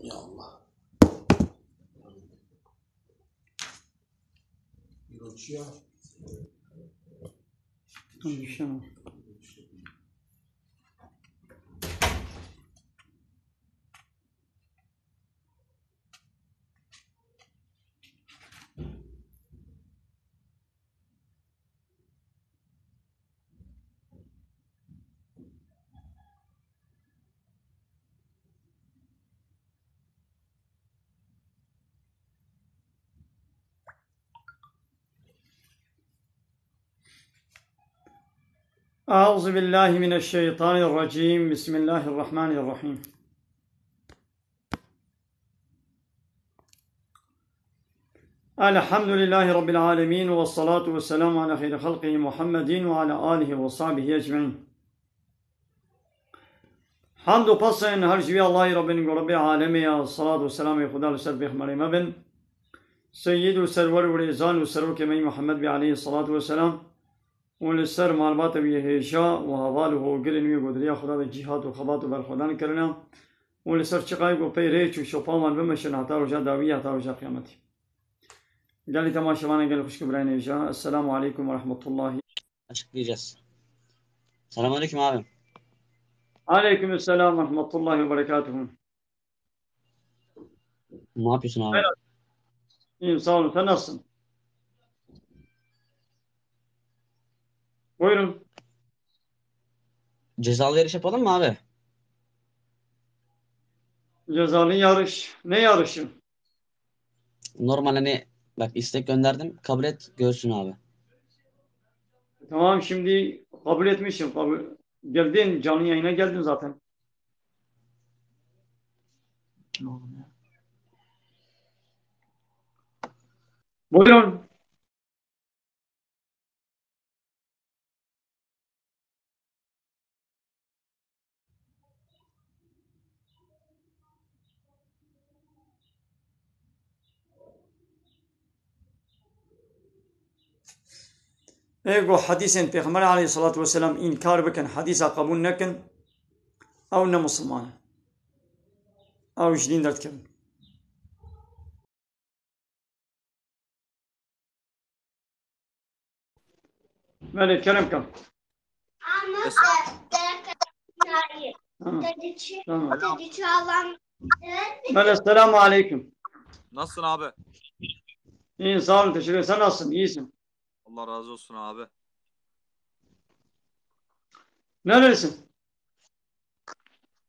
Ya Allah. Irocia. Diciamo. أعوذ بالله من الشيطان الرجيم بسم الله الرحمن الرحيم الحمد لله رب العالمين والصلاة والسلام على خير خلقه محمد وعلى آله وصحبه أجمعين حمد و پسن هر جوی الله رب رب العالمين الصلاة والسلام خدا لسر بخمر مبن سيد و سرور و رزان و سرور كمي محمد عليه الصلاة والسلام ولسر معلومات بيهشا وحواله وقرن وقدريا خدا جهاد وخبات وبرخدان كرنا ولسر چقاي و پیرچ و شوپامان بمشن حتا رجا داوية حتا رجا قيامتي قال لي تماشاوانا قال خوش كبرين إيجا السلام عليكم ورحمة الله. Açıklayacağız. Selamünaleyküm abim. Aleyküm selam ve rahmetullahi ve berekatuhu. Ne yapıyorsun abi? Evet. İyiyim sağ olun. Sen nasılsın? Buyurun. Cezalı yarış yapalım mı abi? Cezalı yarış. Ne yarışı? Normal hani bak istek gönderdim. Kabul et görsün abi. Tamam şimdi kabul etmişim. Geldin canlı yayına geldin zaten. Buyurun. Ego hadisin Peygamber aleyhissalatu vesselam inkar beken hadisa kabul nekin ev ne Müslüman ev jidin dert kevin. Melek kerem kam. Melek selamu aleyküm. Nasılsın abi? İyiyim sağ olun teşekkür ederim. Sen nasılsın? İyisin. Allah razı olsun abi. Nerelisin?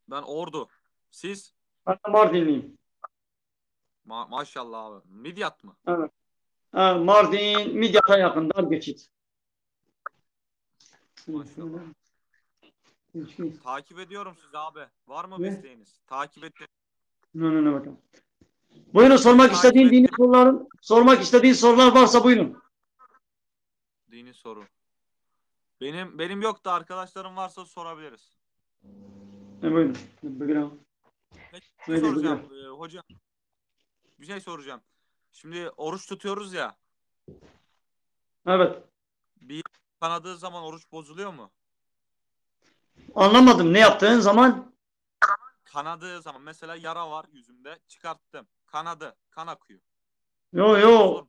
Ben Ordu. Siz? Ben de Mardinliyim. Maşallah abi. Midyat mı? Evet. Mardin, Midyat'a yakın dar geçit. Maşallah. Takip ediyorum sizi abi. Var mı bir isteğiniz? Takip et. Ne bakalım. Buyurun sormak istediğin sorular varsa buyurun. Dini soru. Benim yok da arkadaşlarım varsa sorabiliriz. Buyurun. Buyurun. Soracağım hocam. Bir şey soracağım. Şimdi oruç tutuyoruz ya. Evet. Bir kanadığı zaman oruç bozuluyor mu? Anlamadım. Ne yaptığın zaman? Kanadığı zaman. Mesela yara var yüzümde. Çıkarttım. Kanadı. Kan akıyor. Yok.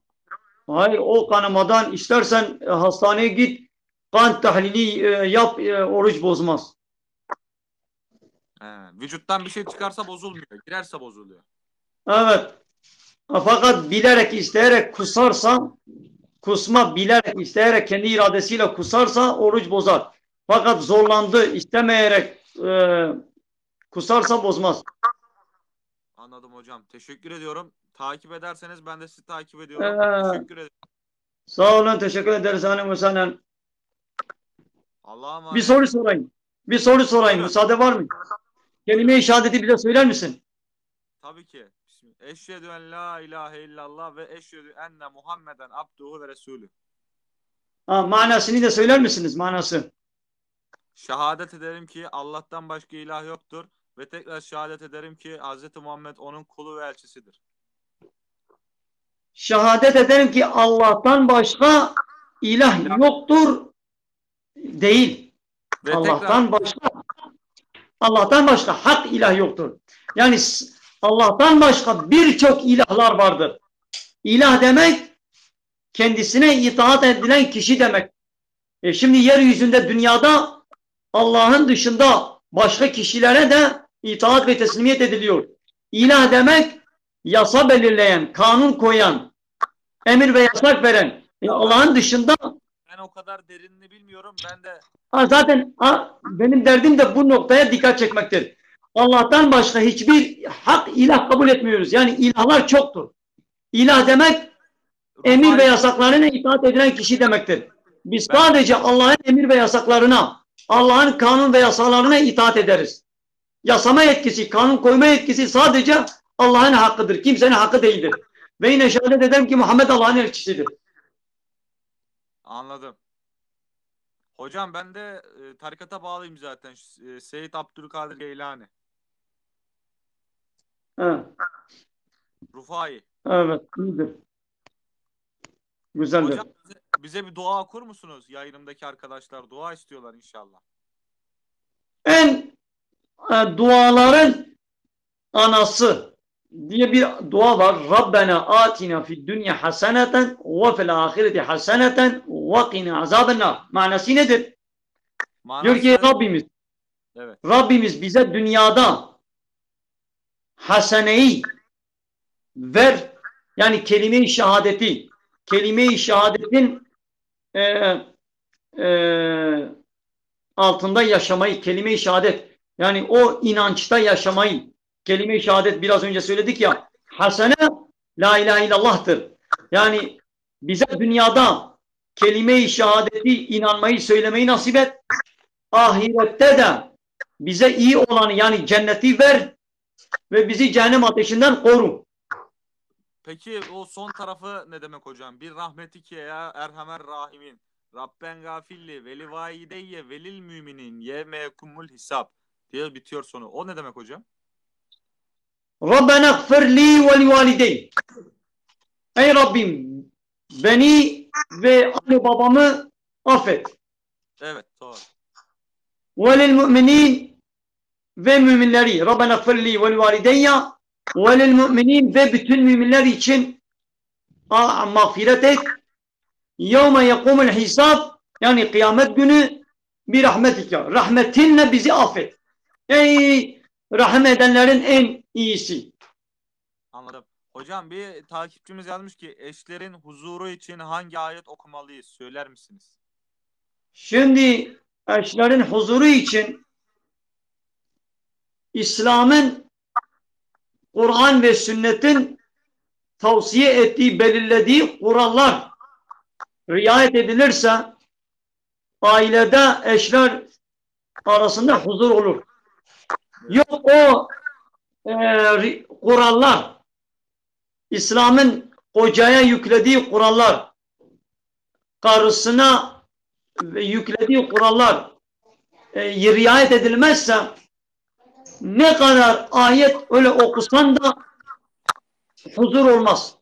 Hayır o kanamadan istersen hastaneye git. Kan tahlili yap. Oruç bozmaz. Vücuttan bir şey çıkarsa bozulmuyor. Girerse bozuluyor. Evet. Fakat bilerek isteyerek bilerek isteyerek kendi iradesiyle kusarsa oruç bozar. Fakat zorlandı istemeyerek kusarsa bozmaz. Anladım hocam. Teşekkür ediyorum. Takip ederseniz ben de sizi takip ediyorum. Teşekkür ederim. Sağ olun. Teşekkür ederiz. Allah'a emanet. Bir soru sorayım. Müsaade var mı? Kelime-i şehadeti bize söyler misin? Tabii ki. Eşhedü en la ilahe illallah ve eşhedü enne Muhammeden abduhu ve resulü. Manasını da söyler misiniz? Manası. Şehadet ederim ki Allah'tan başka ilah yoktur ve tekrar şehadet ederim ki Hz. Muhammed onun kulu ve elçisidir. Şehadet ederim ki Allah'tan başka ilah yoktur değil. Ve Allah'tan başka hak ilah yoktur. Yani Allah'tan başka birçok ilahlar vardır. İlah demek kendisine itaat edilen kişi demek. Şimdi yeryüzünde, dünyada Allah'ın dışında başka kişilere de itaat ve teslimiyet ediliyor. İlah demek yasa belirleyen, kanun koyan, emir ve yasak veren. Allah'ın dışında Ben o kadar derinini bilmiyorum. Ben de zaten benim derdim de bu noktaya dikkat çekmektir. Allah'tan başka hiçbir hak ilah kabul etmiyoruz. Yani ilahlar çoktur. İlah demek emir ve yasaklarına itaat edilen kişi demektir. Biz sadece Allah'ın emir ve yasaklarına, Allah'ın kanun ve yasalarına itaat ederiz. Yasama yetkisi, kanun koyma yetkisi sadece Allah'ın hakkıdır. Kimsenin hakkı değildir. Ve yine şehadet ederim ki Muhammed Allah'ın elçisidir. anladım. Hocam ben de tarikata bağlıyım zaten. Seyyid Abdülkadir Geylani. Evet, Rufai. evet, iyidir. Güzeldir. Hocam bize bir dua okur musunuz? Yayınımdaki arkadaşlar dua istiyorlar inşallah. En duaların anası diye bir dua var. Rabbena atina fid dünya haseneten ve fil ahireti haseneten ve qina azabennar. Manası nedir? Diyor ki Rabbimiz bize dünyada haseneyi ver, yani kelime-i şehadeti, kelime-i şehadetin altında yaşamayı, kelime-i şehadet, yani o inançta yaşamayı, kelime-i şehadet biraz önce söyledik ya, hasene la ilahe illallah'tır. Yani bize dünyada kelime-i şehadeti, inanmayı, söylemeyi nasip et. Ahirette de bize iyi olanı, yani cenneti ver ve bizi cehennem ateşinden koru. Peki o son tarafı ne demek hocam? Bir rahmetike ya erhamer rahimin. Rabben gafilli veli valideyye velil müminin yemekumul hisab diye bitiyor sonu. O ne demek hocam? Rabbena gfirli ve li validey. Ey Rabbim, beni ve anne babamı affet. Evet, doğru. Ve lil müminin, ve müminleri. Rabbena gfirli ve li valideyye ve lil müminin, ve bütün müminler için mağfiret et. Yevme yekumul hisab, yani kıyamet günü bir rahmetike. Rahmetinle bizi affet. Ey rahmet edenlerin en iyisi. Anladım. Hocam bir takipçimiz yazmış ki eşlerin huzuru için hangi ayet okumalıyız? Söyler misiniz? Şimdi eşlerin huzuru için İslam'ın, Kur'an ve sünnetin tavsiye ettiği, belirlediği kurallar riayet edilirse ailede eşler arasında huzur olur. Yok o kurallar, İslam'ın kocaya yüklediği kurallar, karısına yüklediği kurallar riayet edilmezse, ne kadar ayet öyle okusan da huzur olmaz.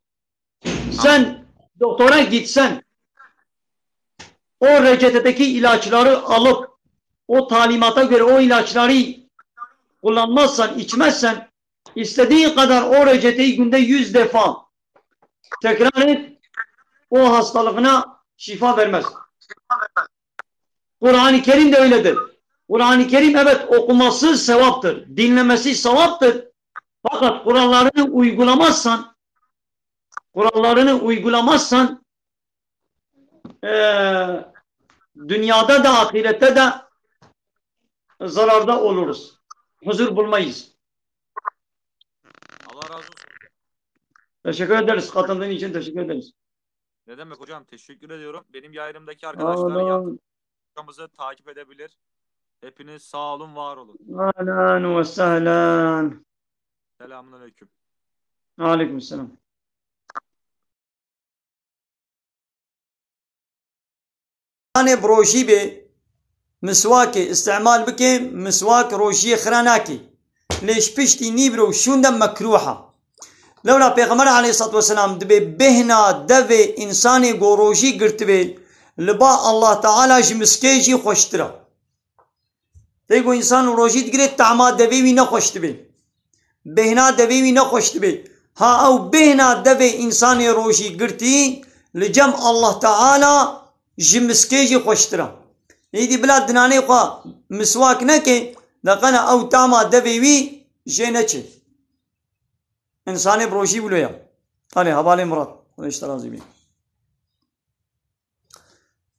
Sen doktora gitsen, o reçetedeki ilaçları alıp o talimata göre o ilaçları kullanmazsan, içmezsen, istediğin kadar o reçeteyi günde 100 defa tekrar et, o hastalığına şifa vermez. Kur'an-ı Kerim de öyledir. Kur'an-ı Kerim evet okuması sevaptır, dinlemesi sevaptır. Fakat kurallarını uygulamazsan dünyada da ahirette de zararda oluruz. Huzur bulmayız. Allah razı olsun. Teşekkür ederiz. Katıldığın için teşekkür ederiz. Ne demek hocam? Teşekkür ediyorum. Benim yayınımdaki arkadaşlar yayınımızı takip edebilir. Hepiniz sağ olun, var olun. Ahlan ve sahlan. Selamun aleyküm. Aleyküm selam. بروشی به مسواک استعمال بکه مسواک روشی خراناکی لیش پشتی نیبرو شوندم مکروحه لولا پیغمبر علیه الصلاة والسلام دبی بهنا دو انسانی گوروشی گرتوی لبا الله تعالی جمسکیجی خوشتره دیگو انسان روشی دگره تعما دوی وی نخوشتوی بهنا دوی نخوش بی ها او بهنا دوی انسان روشی گرتی لجم الله تعالى جمسكيجي خوشترا يدي بلاد دناني قا مسواك نكي دقنا او تاما دوي جينتشي انساني بروشي بلويا هاني حوالي مراد اشترازي بي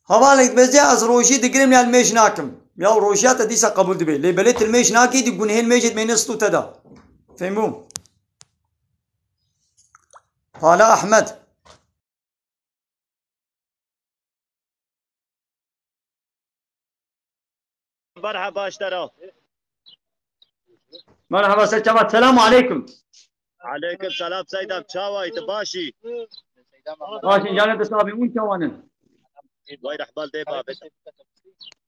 حوالي بزي از روشي دقريم يا الميش ناكم يا روشيات ديسا قبول دبي لي بلت الميش ناكي دي قنهين ميجد مينستو تدا فهموم هلا احمد مرحبا اشترى مرحبا سيد السلام عليكم عليكم السلام سيدة بشاوي تباشي ماشي جانب تصابي وين كوانن وين احبال دي بابت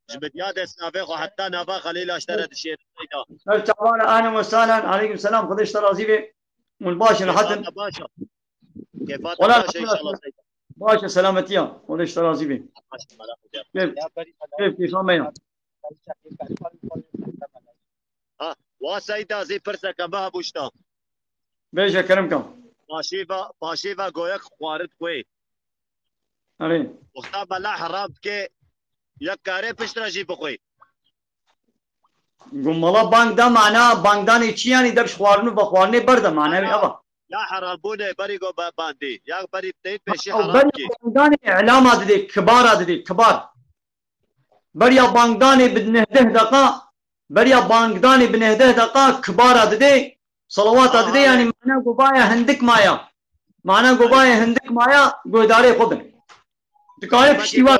جبت ياد اسنافيخو حتى نافا خليل اشترى الشيء سيدة الشعبان اهلا وسهلا عليكم السلام خذ اشترى زيبي والباشا لحد باشا كيفات ولا باشا ان شاء الله سيدة باشا سلامتيا خذ اشترى زيبي كيف امين ها وسيدة زي فرسة كما بوشتا بيجا كرمكم باشيفا قويك خوارد خوي علي وقتا بلا حرام كي يك كاري پشترا جي بخوي قم الله بانك دا معناه بانك داني چي يعني دبش خوارنو بخوارني برده معناه ابا يا حرام بوني بريقو باندي يا بري تيت بشي او حرام كي بانك اعلامات دي كبار دي كبار بريا بانك داني بنهده دقا بريا بانك داني بنهده دقا كبار دي صلوات دي يعني معناه قبايا هندك مايا معناه قبايا هندك مايا قوداري خدن تكاري بشتيوات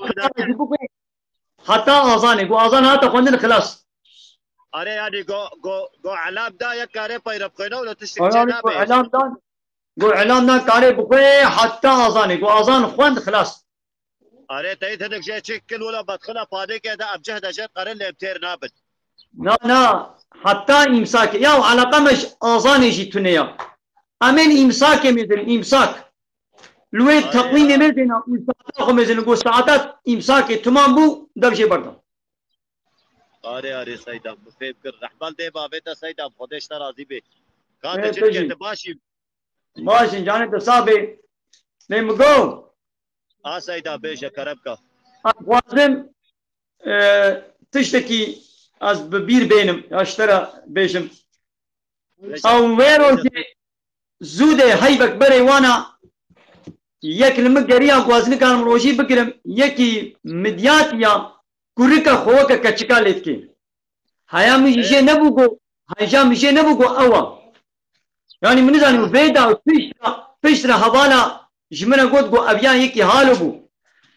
حتى اذاني قو اذان هاتا خوندن خلاص अरे यानी गो علام دا يك كاري بايرب خوينو ولا تشتك اعلام دان قو اعلام دان كاري بخوي حتى اذاني قو اذان خوند خلاص अरे تيت هنك جاي تشكل ولا بدخلها فاضي كده ابجهد اجت قرن لي بتير نابد نا حتى امساك يا على قمش اذاني جيتونيا امين امساك مثل امساك لوي تقويم مدينه وساعات مثل قو ساعات امساك تمام بو دبشي برضه अरे सईदा मुफेब कर रहमल दे बाबेता सईदा खुदेश राजी बे काते जिनके तबाशी ماشي جانب تصابي نمقو سيدا بيش كرب کا وازم تشتكي از ببير بينم اشترى بيشم او ويرو زوده هيبك بري وانا يك المقريا وازن كان مروجي بكرم يكي مدياتيا كوريكا خوكا كاتشكا ليتكي هيا مجي نبوغو هيا مجي نبوغو اوا يعني من زاني بيدا فيشترا حوالا جمنا قد قو ابيان يكي حالو بو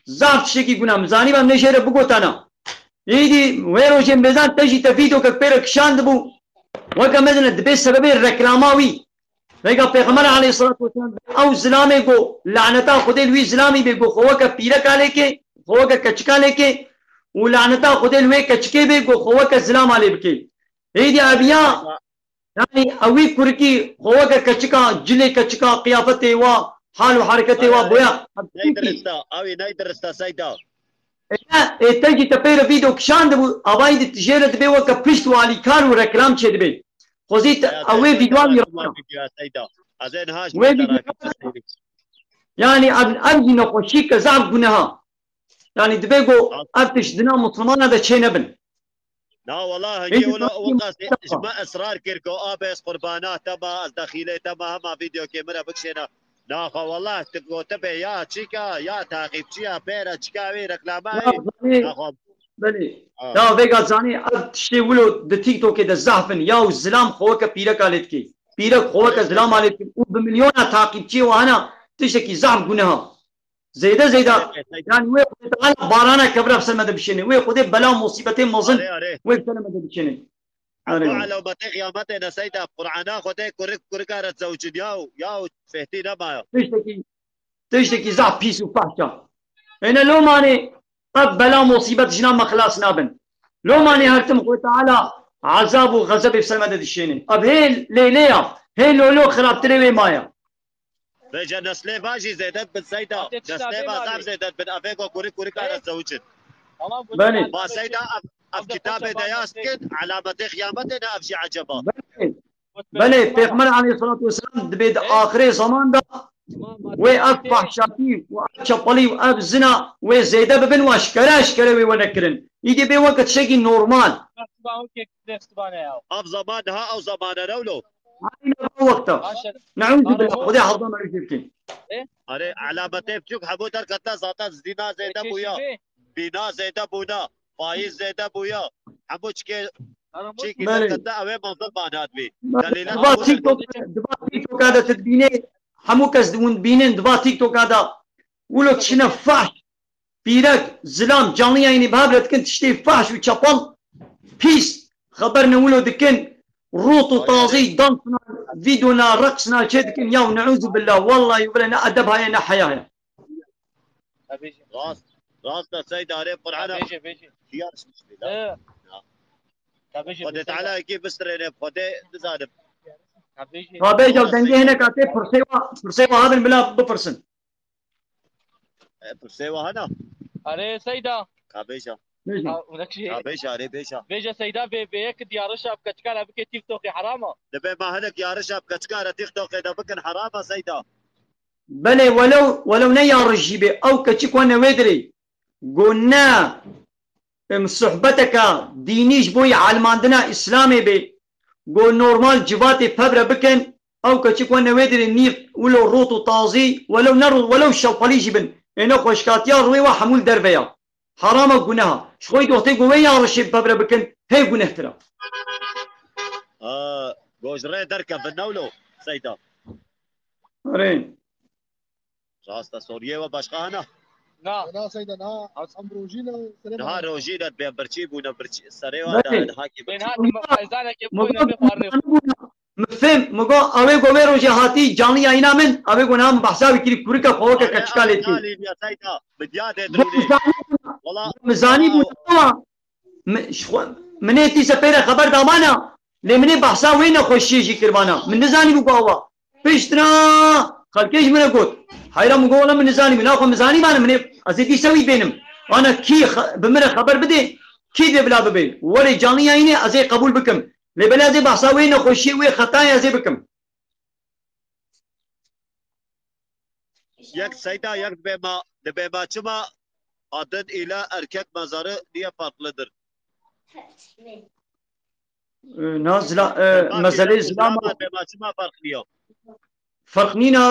زعف شكي قنا مزاني بام نشير بقو تانا يدي ويرو جي ميزان تجي تفيدو كبيرك شاند بو وكا مثلا دبي سببي الركلاماوي ريقا پیغمبر عليه الصلاة والسلام او زلامي قو لعنتا خده لوي زلامي بيقو خوكا بيرك عليكي خوكا كچكا عليكي ولعنتا خده لوي كچكي بيقو خوكا زلام علي بكي يدي ابيان يعني اوي كوركي خوكا كچكا جلي كچكا قيافته وا حال وحركته وا بويا نايدرستا اوي نايدرستا سيدا تجي تبير فيديو كشاند بو ابايد تجيرت بي وكا بيشت والي كارو ركلام چد بي خوزيت اوي فيديو سيدا ازين هاش يعني ابن نقوشيك زعب قناها يعني دبيقو ارتش دنا مسلمان هذا شيء نبن لا والله هي ولا وقاس اجماع اسرار كيركو ابس قربانات تبع داخليه تبع هما فيديو كاميرا بكشنا لا والله تبغوا تبع يا تشيكا يا تعقيب يا بيرا تشكاوي ركلاماي بلي لا فيغا زاني ارتشي ولو د تيك توك د زعفن يا الزلام خوكا بيرك عليتكي بيرك خوكا زلام عليتكي وبمليون تعقيب وانا تشكي زعم قناها زيدا يعني وي تعال بارانا كبره بسلمه بشيني وي خدي بلا مصيبتين مظن وي بسلمه بشيني لو ما قيامتنا سيدا قرعنا خدي كوركا تزوج ياو فهتينا ما تشتكي زعب بيس وفحشة هنا لو ماني قد بلا مصيبة جنا ما خلاص نابن لو ماني هرتم خوي تعالى عذاب وغضب بسلمه بشيني اب هي ليليا هي لولو خراب تري مايا رجع نسلي باجي زيدت بن سيدا نسلي بازام زيدت بن افيكو كوركا تزوجت بني ما سيدا اف كتاب دياس كد علامة قيامتنا افجي عجبا بله پیغمبر علیه الصلاة والسلام دبید آخر زمان دا و اف فحشاتی و اف چپلی و اف زنا و زیده ببین و اشکره و نکرن ایدی به وقت شکی نورمال اف زمانها او زمان نولو عین وقتا نعوذ بالله خدا حفظنا رجبكين اره علامتين بچوك حبو در کتا ذاتا زنا زیده بویا بنا زیده بونا فائز زیده بویا حبو چکه چیکی در کتا اوه منظر بانات بی دلیلات دبا تيك توك هذا تدبيني همو كز دون بينين دبا تيك توك هذا ولو تشنا فحش بيرك زلام جاني يعني بهابلت كنت تشتي فحش وشابل بيس خبرنا ولو دكن روط وطازي دانسنا فيديونا رقصنا شدكن يا نعوذ بالله والله يقولنا ادبها يا نحياها راست سيد عليه قرآن خيار اسمه خده تعالى كيف بسترينه خده نزادم رابيجا ودنجي هنا كاتي فرسيوا هذا الملا بفرسن فرسيوا هنا अरे सईदा كابيشا ونكشي كابيشا اري بيشا بيجا سيدا بيك ديار الشاب كتكال بك تيك توك حرامه دبي ما هنك يا رشاب كتكارة تيك توك اذا بكن حرامة سيدا بله ولو نيا رجيبه او كتشيك وانا ويدري قلنا صحبتك دينيش بوي علماندنا اسلامي بي قول نورمال جباتي فبرة بكن او كتشيك وانا ويدري نير ولو روتو طازي ولو نرو ولو شوطلي جبن انو خوشكاتيا رويوا حمول دربيا حرامه قناها شوي دوتي قوي يا رشيب فبرة بكن هي قناه ترى جوجري دركب النولو سيدا رين راستا سوريا وباشقا هنا نا سيدا نا عم روجينا نهار روجينا بيبرشيب ونبرشي سريوا هاكي بين هات ايزانا كيفونا بفارني مفهم مگو اوه گوه رو جهاتی جانی اینا من اوه گو نام بحثا بکری کوری که خواه که کچکالی تی يا سيدا بديات دروني والله مزانی بودوا منه تی سپیر خبر دامانا لیمنه بحثا وین خوشی جی کربانا من نزانی بگوا پیشتنا خلکش منه گوت حیرا مگو ولا من نزانی من آخو مزانی بانا منه ازیدی سوی بینم انا کی بمره خبر بده کی دی بلا ببین ولی جانی اینه ازی قبول بکم لبلا زي بحصاوين خوشي وي خطايا زي بكم يك سيدا يك بما چما عدد الى اركك مزارı niye farklıdır? نازلا مسألة زلام بما چما farklı فرقنينا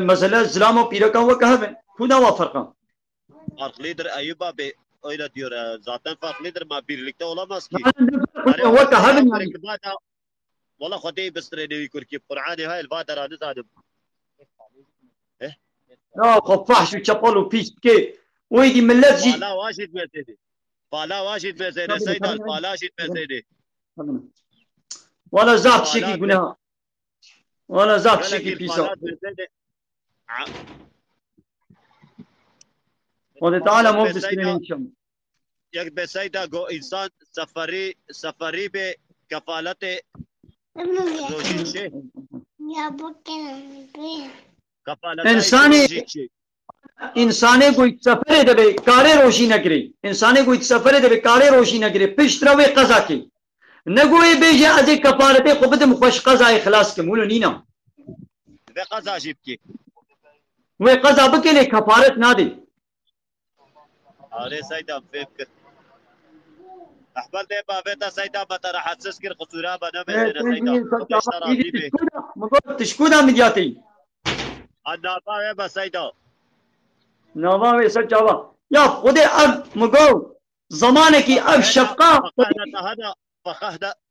مسألة زلام وبيركا وكهبن كودا وفرقا farklıdır Eyüp abi öyle diyor zaten farklıdır ama birlikte olamaz ki. وكهبن يعني والله خدي بستريني يكون كيف قرآني هاي الفاترة نزادم لا خفاح شو شابول وبيس كي ويدي ملت جي فالا واجد مسيدي فالا واجد مسيدي سيدا الفالا واجد مسيدي ولا زاب شيكي قلنا ولا زاب شيكي بيسا وده تعالى مو بسكرين إن شاء الله يك بسيدا جو إنسان سفري بكفالة روشين شيء इंसाने कोई सफरे दबे कारे रोशी न करे इंसाने कोई सफरे दबे कारे रोशी न करे पिछतरवे कजा के नगोए बेजे अजे कफारते खुबद मुखश कजा इखलास के मूलो नीना वे कजा जीप की वे कजा बके ले कफारत ना दे अरे सईदा फेक احبال ده بابتا سيدا متى راح تسكر قصورا بنا سيدا مقول تشكودا مدياتي النافع بس سيدا نافع سجوا يا خدي اب مقول زمانك اب شفقه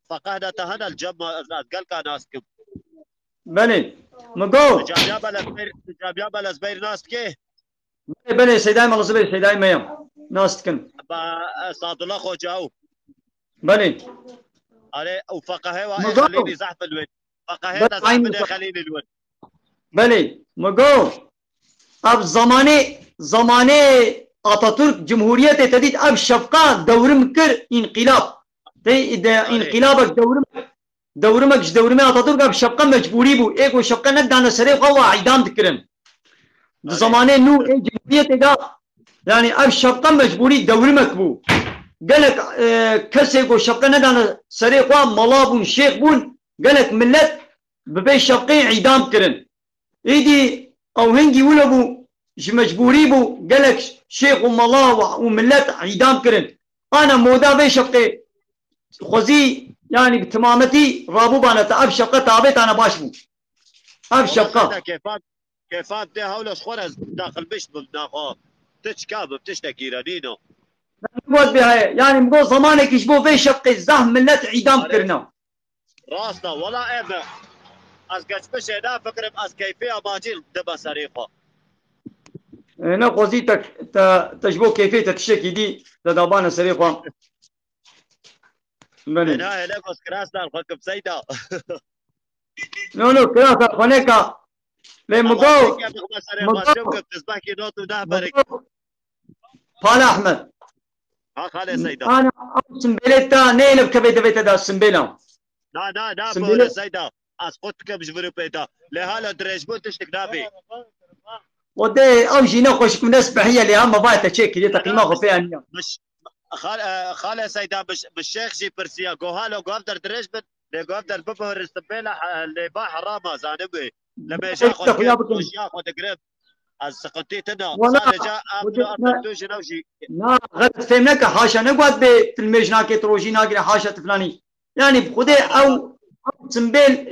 فقهنا تهنا الجمع قال كان ناسكم بني مقول جامعة بالزبير ناسكي بني سيداي مال زبير سيداي ميم ناسكن صاد الله خوجاو بني عليه وفقهه وخليني زحف الود فقهه زحف خليني الود بني مقول اب زمانه اتاتورك جمهورية تديد اب شفقة دورمكر انقلاب انقلابك دورمك اتاتورك اب شفقة مجبوري بو ايكو شفقة ندانا سريف قوة عيدام تكرن زمانه نو جمهورية تدا يعني اب شفقة مجبوري دورمك بو قالك كسيكو شفقة ندانا سريف قوة ملابون شيخ بون قالك ملت ببي شقي عيدام كرن ايدي او هنجي ولا بو مجبوري بو قالك شيخ الله وملت عيدام كرن انا مودا بي شقي خوزي يعني بتمامتي رابو بانا تاب شقه تابت انا باش بو اب شقه كيفات دي هولوش خورز داخل بشت بناخو تشكاب بتشتكي رانينو نقول بها يعني مقول زمانك يشبو في شقي الزهم ملت عيدام كرنا راسنا ولا ابا از قش هنا فكر از كيفيه ماجيل دبا سريقه انا خوزي تشبو كيفيه تشكي دي تدابانا سريقه هنا هنا بس كراسنا الخكب سيدا نو كراسة خنيكا لي مقو قال احمد ها خالي سيدا انا سمبيلتا نيلب كبيت بيت دا سمبيلا نا بولا سيدا اسقطك بجبرو بيتا لهالا دريجبو تشتك نابي ودي اوجي نخش من اسبحيه اللي هم بايت تشيك دي تقييمه خو فيها اليوم مش خالي سيدا بالشيخ جي برسيا جوهالو جوفدر دريجبن لجوفدر ببهر السبيله اللي با حرامه زانبي لما ياخذ قريب السقطيتنا صار جاء لا غلط فهمناك حاشا نقعد بتلميجنا كي تروجينا كي حاشا فلاني يعني بخدي او سمبيل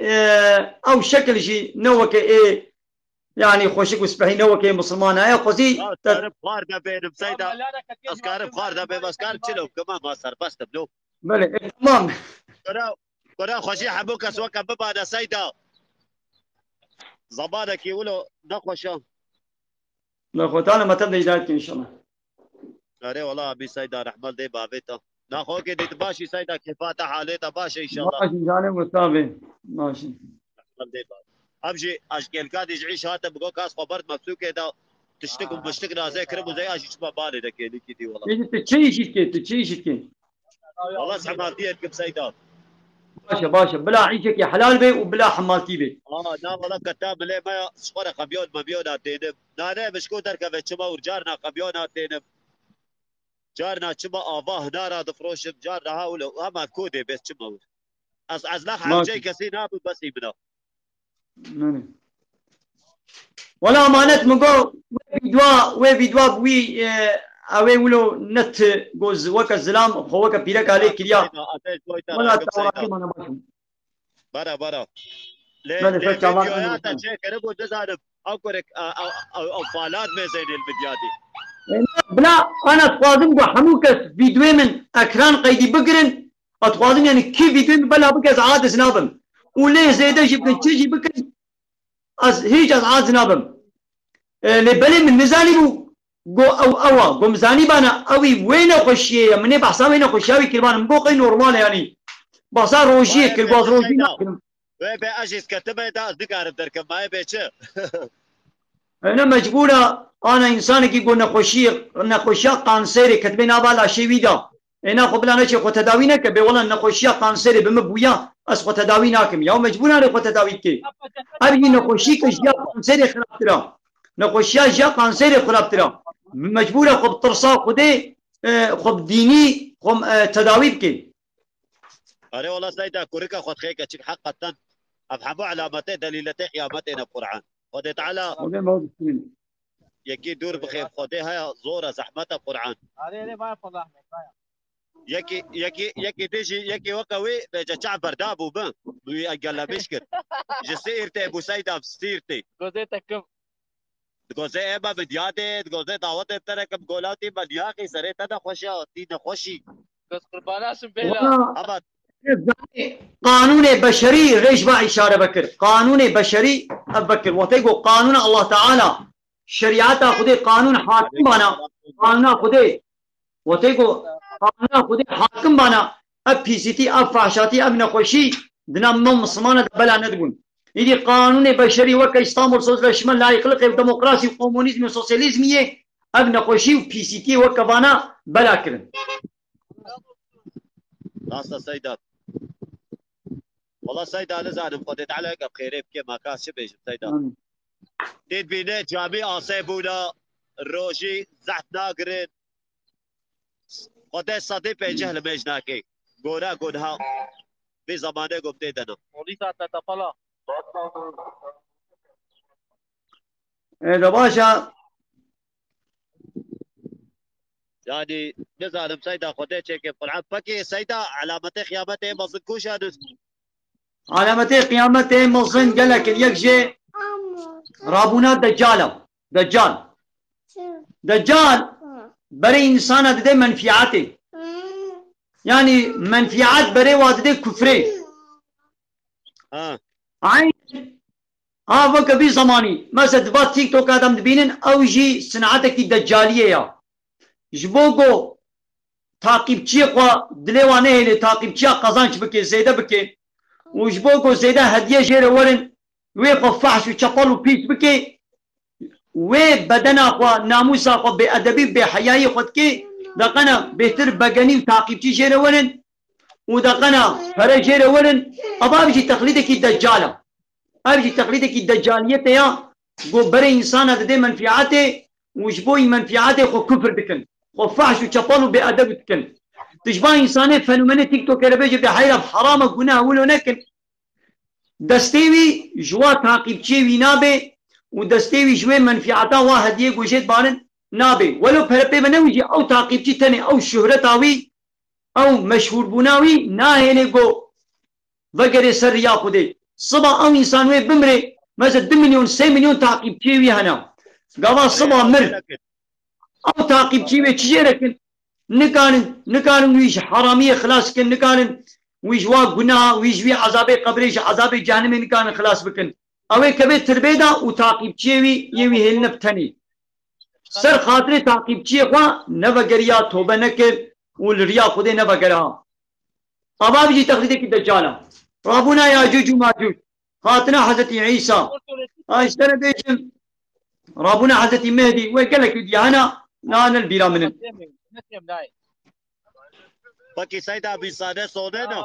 او شكل شي نوك ايه يعني خوشك وسبحي نوك ايه مسلمان ايه خوزي اسكار بخارده بين مسيده اسكار بخارده بين اسكار تشلو كمان ما صار بس تبلو بله تمام كنا خوشي حبوك اسوك ببا سيده زبانك يقولوا نقوشا لا خوتانا ما تبدا يدارك ان شاء الله اري والله ابي سيدا رحمل دي بابيتا ناخوك دي تباشي سيدا كيفات حالتها باشي ان شاء الله ماشي جانب مستابين ماشي رحمل دي بابي امشي اشكال كاد يعيش هذا بقول كاس خبرت مبسوط كده تشتكوا مشتكنا زي كرم وزي اجي شباب بالي ده كده كده والله تشيش كي والله سحماتيه كم سيدا باشا بلا عيشك يا حلال بي وبلا حمالتي بي نعم والله كتاب لي ما صفر خبيون مبيون دينم نانا مشكو دركه بتشما ورجارنا خبيون دينم جارنا تشما افاه نارا دفروش جارنا هاولو اما كودي بس تشما از لاخ عوجي كسينا بس يبدا ولا امانت مقو وي بوي اوي ولو نت جوز وكا الزلام هو وكا بيرك عليه كليا ولا تواكي ما نباشم برا ليه فيديوهات شيء كربو تزارب اكورك او فالات ما زين الفيديوهات بلا انا اتقاضم حموكس فيديو من اكران قيدي بقرن اتقاضم يعني كيف فيديو بلا بقز عاد زنابم وليه زيده جبن تجي بقرن از هيج از عاد زنابم لبلي من مزاني بو جو او جو مزاني بانا اوي وين خوشيه من بحسا وين خوشاوي كلمان مبوقي نورمال يعني بحسا روجيه كل باز روجي ناكلم وي بي اجيس كتبه دا ذكر دركم ما بيتش انا مجبوره انا انسان كي يقول نخوشيه قانسيري كتبين ابالا شي ويدا انا قبل انا شي خو تداوي نك والله نخوشيه قانسيري بمبويا اس خو تداوي ناكم يا مجبور انا خو تداوي كي ابي نخوشي كجيا قانسيري خرابترا نخوشيه جا قانسيري خرابترا مجبوره خو بترصا خدي خو ديني خو تداوي كي اري والله سيدا كوريكا خد خيكا تشك حقا افحبو علامتين دليلتين قيامتين القران خدي تعالى يكي دور بخير خدي هيا زوره زحمتها قران يكي تيجي يكي وكوي بيجا شعب بردابو بن ويقال مشكل جسيرتي ابو سيدا بسيرتي تقول ايما بدياتي تقول دعوتي بترك بقولاتي ملياقي سريت انا خوشي دين خوشي بس قربانا سنبيلا ابد قانون بشري ريش با اشاره بكر قانون بشري ابكر وتيقو قانون الله تعالى شريعته خدي قانون حاكم بنا قانون خدي وتيقو قانون خدي حاكم بنا اب بي سي تي اب فحشاتي اب نخوشي دنا مسلمانه بلا ندقون يدي قانون بشري وك اسطنبول سوز شمال لا يخلق الديمقراطي وكومونيزم وسوسياليزم اب نخوشي وبي سي تي وك بنا بلا كرن خاصة سيدات والله سيدة أنا زعلان فضيت عليك بخير بكي ما كاس شبيش سيدة ديد بيني جامعة صيبونا الروجي زحت ناقرين فضيت صديق بيجهل ميجناكي قونا قونها في زمانه قم ديدنا وليسا تتفلا إذا باشا يعني نزال سيدا خديتش كيف طلع فكي سيدا علامتي خيامتي مصدكوش هذا علامتي قيامته مصن قال لك اليكجي رابونا دجال بري إنسان ده منفعته يعني منفعات بري وادده كفري عين وقت بي زماني مثلا دبات تيك توك آدم دبينن أو يجي صناعتك الدجالية يا جبوكو تعقيبچی خوا دلوانه هلی تعقیبچی قزانچ بکی زیده بکی وجبوكو زيدا هديه جيري ورن ويقو فحش وشطل وبيس بكي وبدنا خوا ناموسا خوا بأدبي بحياي خدكي دقنا بهتر بقاني وتعقيبتي جيري ورن ودقنا فرا جيري ورن أبا بيجي تقليدك الدجالة أبيجي تقليدك الدجالية يا قو بري إنسان دي منفعاته وجبوي منفعاته خو كفر بكن خو فحش وشطل وبأدب بكن تشبه إنسانه فنومنه تيك توك ربيجي بحيرة حرام قناه ولو نكن دستيوي جوا تعقيبچي وي نابه ودستيوي جوا منفعتا واحد هديه گوشت بارن نابه ولو پرپه بنويجي او تعقيبچي تنه او شهرتاوي او مشهور بناوي ناهينه گو وغيره سر يا خودي صبا او انسان وي بمري مثلا 2 مليون 3 مليون تعقيبچي وي هنا قوا صبا مر او تعقيبچي وي تجيركن نكان ويش حرامية خلاص كن نكان ويش واقنا ويش وي عذاب قبريش عذاب جهنم نكان خلاص بكن اوي كبه تربيدا وتعقيب تشيوي يوي هلنا بتني سر خاطر تعقيب تشي خوا نبغريا توبه نكر والريا خدي نبغرها ابا بيجي تقليدك الدجاله ربنا ياجوج وماجوج خاطنا حضرت عيسى اشترى بيجم ربنا حضرت مهدي وقال لك ديانا نانا البيرا من बाकी सईदा अभी सादे सोने ना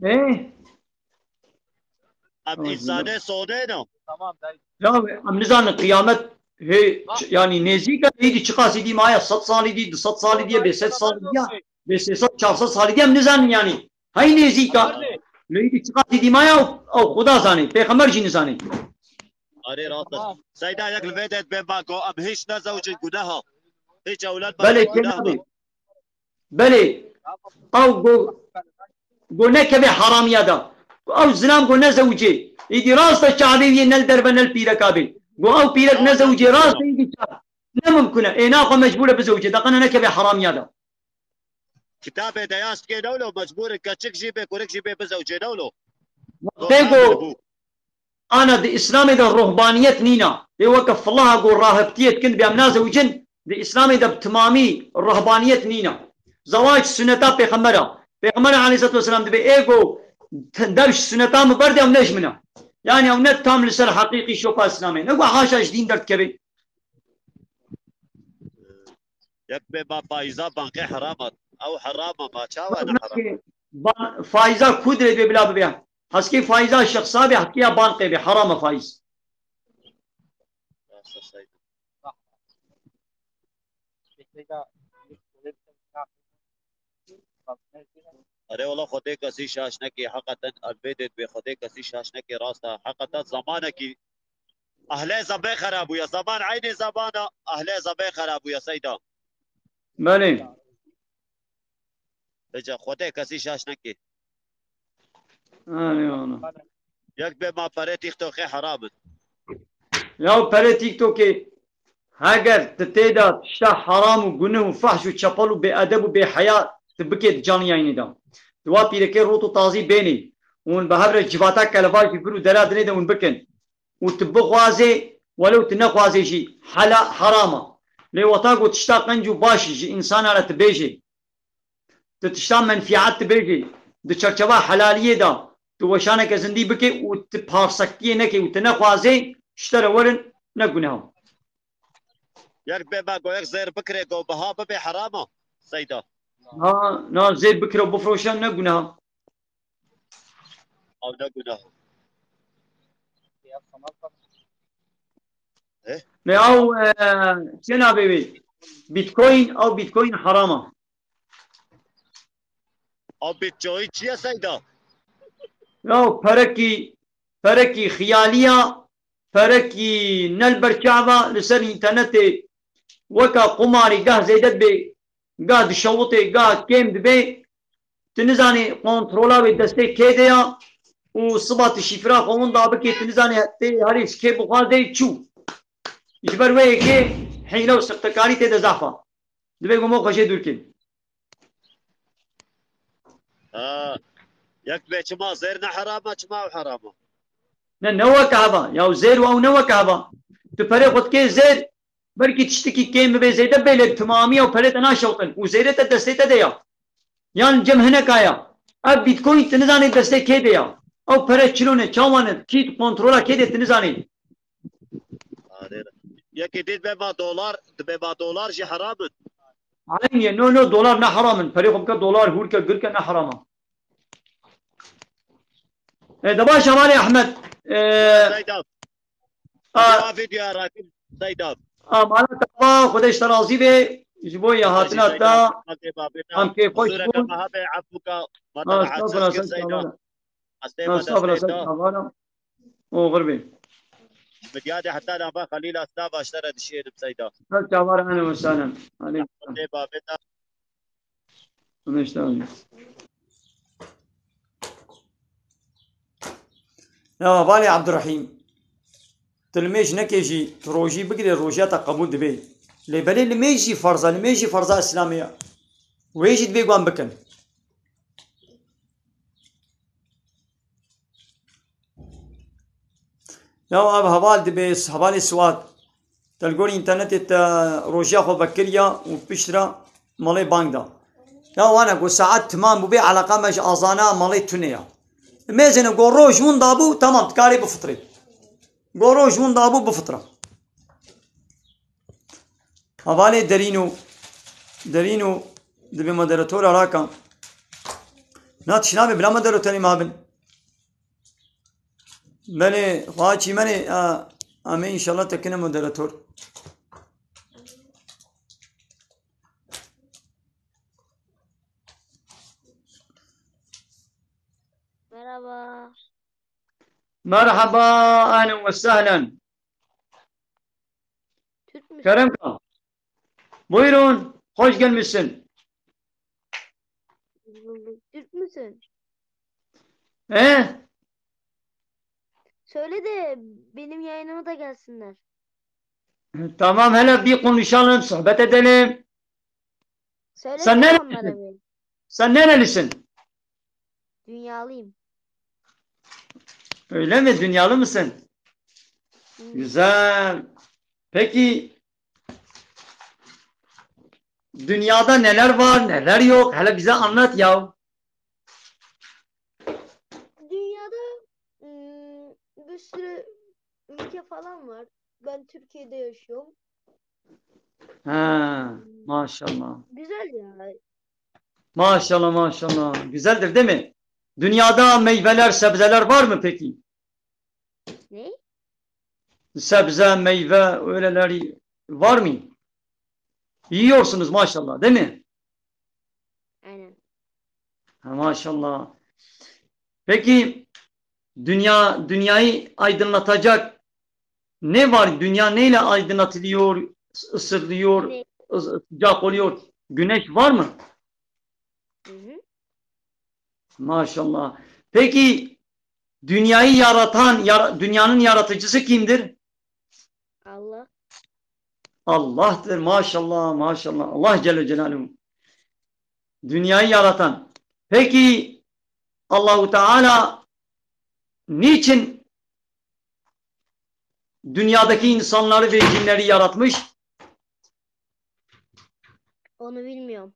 ايه अब इंसाने सोने ना لا ام نزان قيامت هي يعني نزيكا يجي تشخاص دي معايا 6 صار دي 6 صار دي ب 6 صار دي ب 6 صار دي ام نزان يعني هاي نزيكا لو يجي تشخاص دي معايا او خدا زاني پیغمبر جي نزاني अरे रात सईदा एक वेदत बेमा को अब हिच ना زوج गुनाह हिच औलाद بلي او قو نكبه حرام يادا او زنام قو نزوجي يدي راسه الشعبي نل درب نل بيرك ابي قو او بيرك نزوجي راسه يدي لا ممكنه اي ناقه مجبوره بزوجي دقنا نكبه حرام يادا كتابه دياس كي دولو مجبور كتشك جيبه كورك جيبه بزوجي دولو تيقو انا دي اسلامي دا الرهبانيت نينا دي وقف الله قو راهبتيت كنت بامنازه وجن دي اسلامي دا بتمامي الرهبانيت نينا زواج سنتا پیغمبره عليه الصلاه والسلام دبي ايجو دبش سنتا مبرده ام نجمنا يعني او نت تام لسر حقيقي شوفا اسلامي نقول حاشا جديد درت كبي يكبي ما فايزه بانقي حرامات او حرامه ما شاوى انا حرام فايزه كودري بي بلا بيها حسكي فايزه شخصا بي حكيها بانقي بي حرام فايز अरे वाला खुदे कसी शासना की हकतन अलबेदत बे खुदे कसी शासना के रास्ता हकतन जमाना की अहले ज़बे खराब हुआ जमान आईने जमाना अहले ज़बे खराब हुआ सईदा بله बजा खुदे कसी शासना की انا یک به ما پره تیک تو خی حرام يا بري تيك توكي هاجر تتيدا تشتا حرام وجنه وفحش وشبل وبأدب وبحياة تبكي جاني يعني دا دوا بيركي روتو تازي بيني ون بهبر جباتا كلفاش يقولوا دراد نيدا ون بكن وتبغوازي ولو تنخوازي شي حلا حرامة لوطاقو تشتا قنجو باشي جي انسان على تبيجي تشتا منفعات تبيجي دو چرچوا حلالية دا تو وشانك زندي بكي وتبارسكي نكي وتنخوازي اشترى ورن نقنهم یک به ما گو یک زیر بکره گو بها به حرامه سیدا نا زيد بكره وبفروشان نقنها او نه گناه او شنو بيبي بيتكوين او بيتكوين حرامه او بیت چوی چیه سیدا Ya perekî xiyaliya perekî nel berçava li ser internetê weka qumarî gah zêdet bê gah dişewitê gah kêm dibe tu nizanî kontrola wê destê kê de ya û siba tu şîfra xwe hûn dabikê tu nizanî tê herî kê bixwaze çû ji ber wê yekê hîle û sirtekarî tê de zafa dibe gomo xwe jê dûr kê يك بي چما زيرنا حرامه چما حرامه ne ne weke heva ya zêr ew ne weke heva tu perê xwe dikê zêr belkî tiştekî kêm bibe zêde bê lê timamiya û perê te naşewtin û zêrê te destê te de ya yan cem hineka ya ev bitcoin tu nizanî destê kê de ya ew pere çîrone çawan e kî kontrola kê de tu nizanî يكي ديد بما دولار بما دولار جي حرام aynı no dolar ne haramın perê xwe bike dolar hûrke girke ne harama دباش مالي احمد زيداب فيديو راكب زيداب مالا تبا خودش ترازی به جبوی هاتنا تا هم که خوش بود عفوك استغفر الله او غربي بديادي حتى انا با خليل اسناب اشترى دشين بسيدا جوار اهلا وسهلا عليك نشتغل يا بالي عبد الرحيم تلميج نكيجي تروجي بقدر روجاتا قبول دبي لبلي لميجي فرزة إسلامية ويجي دبي قوان بكن يا أب هبال دبيس هبال سواد تلقوني إنترنت روجيا خو بكريا وبشرا مالي باندا يا وانا قو ساعات تمام ببي علاقة مج أزانا مالي تونيا ميزن قو روج ون دابو تمام تكاري بفطري قو روج ون دابو بفطرة هبالي درينو دبي مدرتورا راكا ناتشنابي بلا مدرتوري مابن بله خواهی منی امه انشالله تکنه مدراتور Merhaba. Merhaba, ahlen ve sehlen. Türk müsün? Kerem Kağan. Buyurun, hoş gelmişsin. Türk müsün? He? Söyle de benim yayınıma da gelsinler. Tamam, hele bir konuşalım, sohbet edelim. Söyle Sen de nerelisin? onlara bir. Sen nerelisin? Dünyalıyım. Öyle mi? Dünyalı mısın? Hı. Güzel. Peki, dünyada neler var, neler yok? Hele bize anlat ya. Dünyada bir sürü ülke falan var. Ben Türkiye'de yaşıyorum. Ha, maşallah. Güzel ya. Maşallah maşallah. Güzeldir değil mi? Dünyada meyveler, sebzeler var mı peki? Ne? Sebze, meyve öyleleri var mı? Yiyorsunuz maşallah değil mi? Aynen. Ha, maşallah. Peki dünyayı aydınlatacak ne var? Dünya neyle aydınlatılıyor, ısırılıyor, Güneş. sıcak oluyor? Güneş var mı? Hı hı. Maşallah. Peki dünyayı yaratan, dünyanın yaratıcısı kimdir? Allah. Allah'tır. Maşallah, maşallah. Allah Celle Celaluhu. Dünyayı yaratan. Peki Allahu Teala niçin dünyadaki insanları ve cinleri yaratmış? Onu bilmiyorum.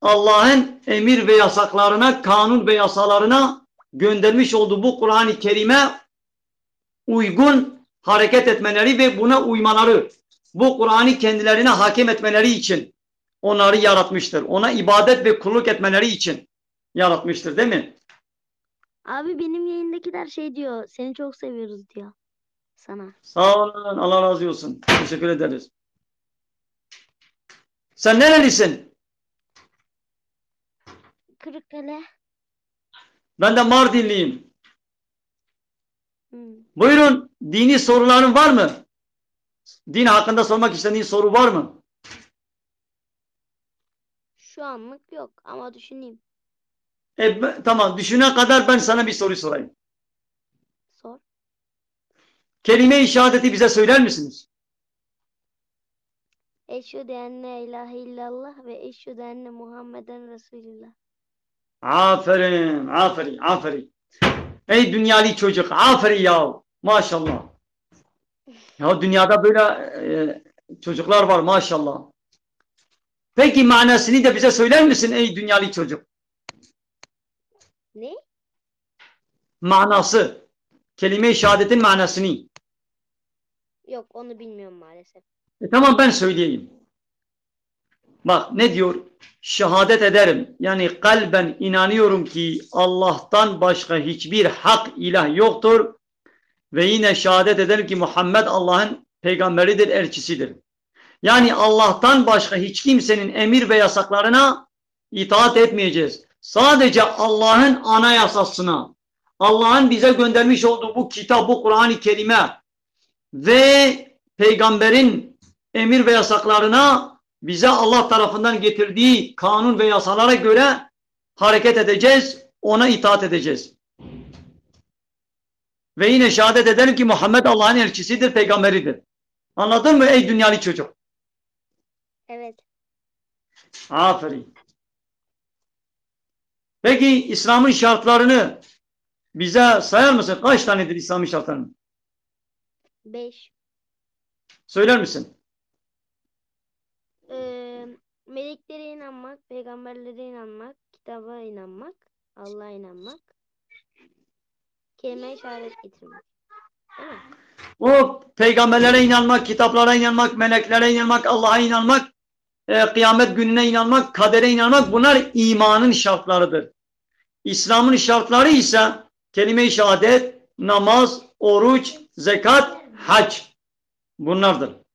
Allah'ın emir ve yasaklarına, kanun ve yasalarına göndermiş olduğu bu Kur'an-ı Kerim'e uygun hareket etmeleri ve buna uymaları, bu Kur'an'ı kendilerine hakim etmeleri için onları yaratmıştır. Ona ibadet ve kulluk etmeleri için yaratmıştır değil mi? Abi benim yayındakiler şey diyor. Seni çok seviyoruz diyor. Sana. Sağ olun. Allah razı olsun. Teşekkür ederiz. Sen nerelisin? Kırıkkale. Ben de Mardinliyim. Hı. Buyurun, dini soruların var mı? Din hakkında sormak istediğin soru var mı? Şu anlık yok ama düşüneyim. Tamam, düşünene kadar ben sana bir soru sorayım. Sor. Kelime-i şehadeti bize söyler misiniz? Eşhedü en la ilahe illallah ve eşhedü enne Muhammeden Resulullah. Aferin, aferin, aferin. Ey dünyalı çocuk, aferin ya. Maşallah. Ya dünyada böyle çocuklar var maşallah. Peki manasını da bize söyler misin ey dünyalı çocuk? Ne? Manası. Kelime-i şehadetin manasını. Yok onu bilmiyorum maalesef. Tamam ben söyleyeyim. Bak ne diyor? Şehadet ederim. Yani kalben inanıyorum ki Allah'tan başka hiçbir hak ilah yoktur. Ve yine şehadet ederim ki Muhammed Allah'ın peygamberidir, elçisidir. Yani Allah'tan başka hiç kimsenin emir ve yasaklarına itaat etmeyeceğiz. Sadece Allah'ın anayasasına, Allah'ın bize göndermiş olduğu bu kitap, bu Kur'an-ı Kerime ve peygamberin emir ve yasaklarına bize Allah tarafından getirdiği kanun ve yasalara göre hareket edeceğiz, ona itaat edeceğiz. Ve yine şehadet ederim ki Muhammed Allah'ın elçisidir, peygamberidir. Anladın mı ey dünyalı çocuk? Evet. Aferin. Peki İslam'ın şartlarını bize sayar mısın? Kaç tanedir İslam'ın şartlarını? 5. Söyler misin? Meleklere inanmak, peygamberlere inanmak, kitaba inanmak, Allah'a inanmak, kelime-i şehadet getirmek. Değil mi? O peygamberlere inanmak, kitaplara inanmak, meleklere inanmak, Allah'a inanmak, kıyamet gününe inanmak, kadere inanmak bunlar imanın şartlarıdır. İslam'ın şartları ise kelime-i şehadet, namaz, oruç, zekat, hac. Bunlardır.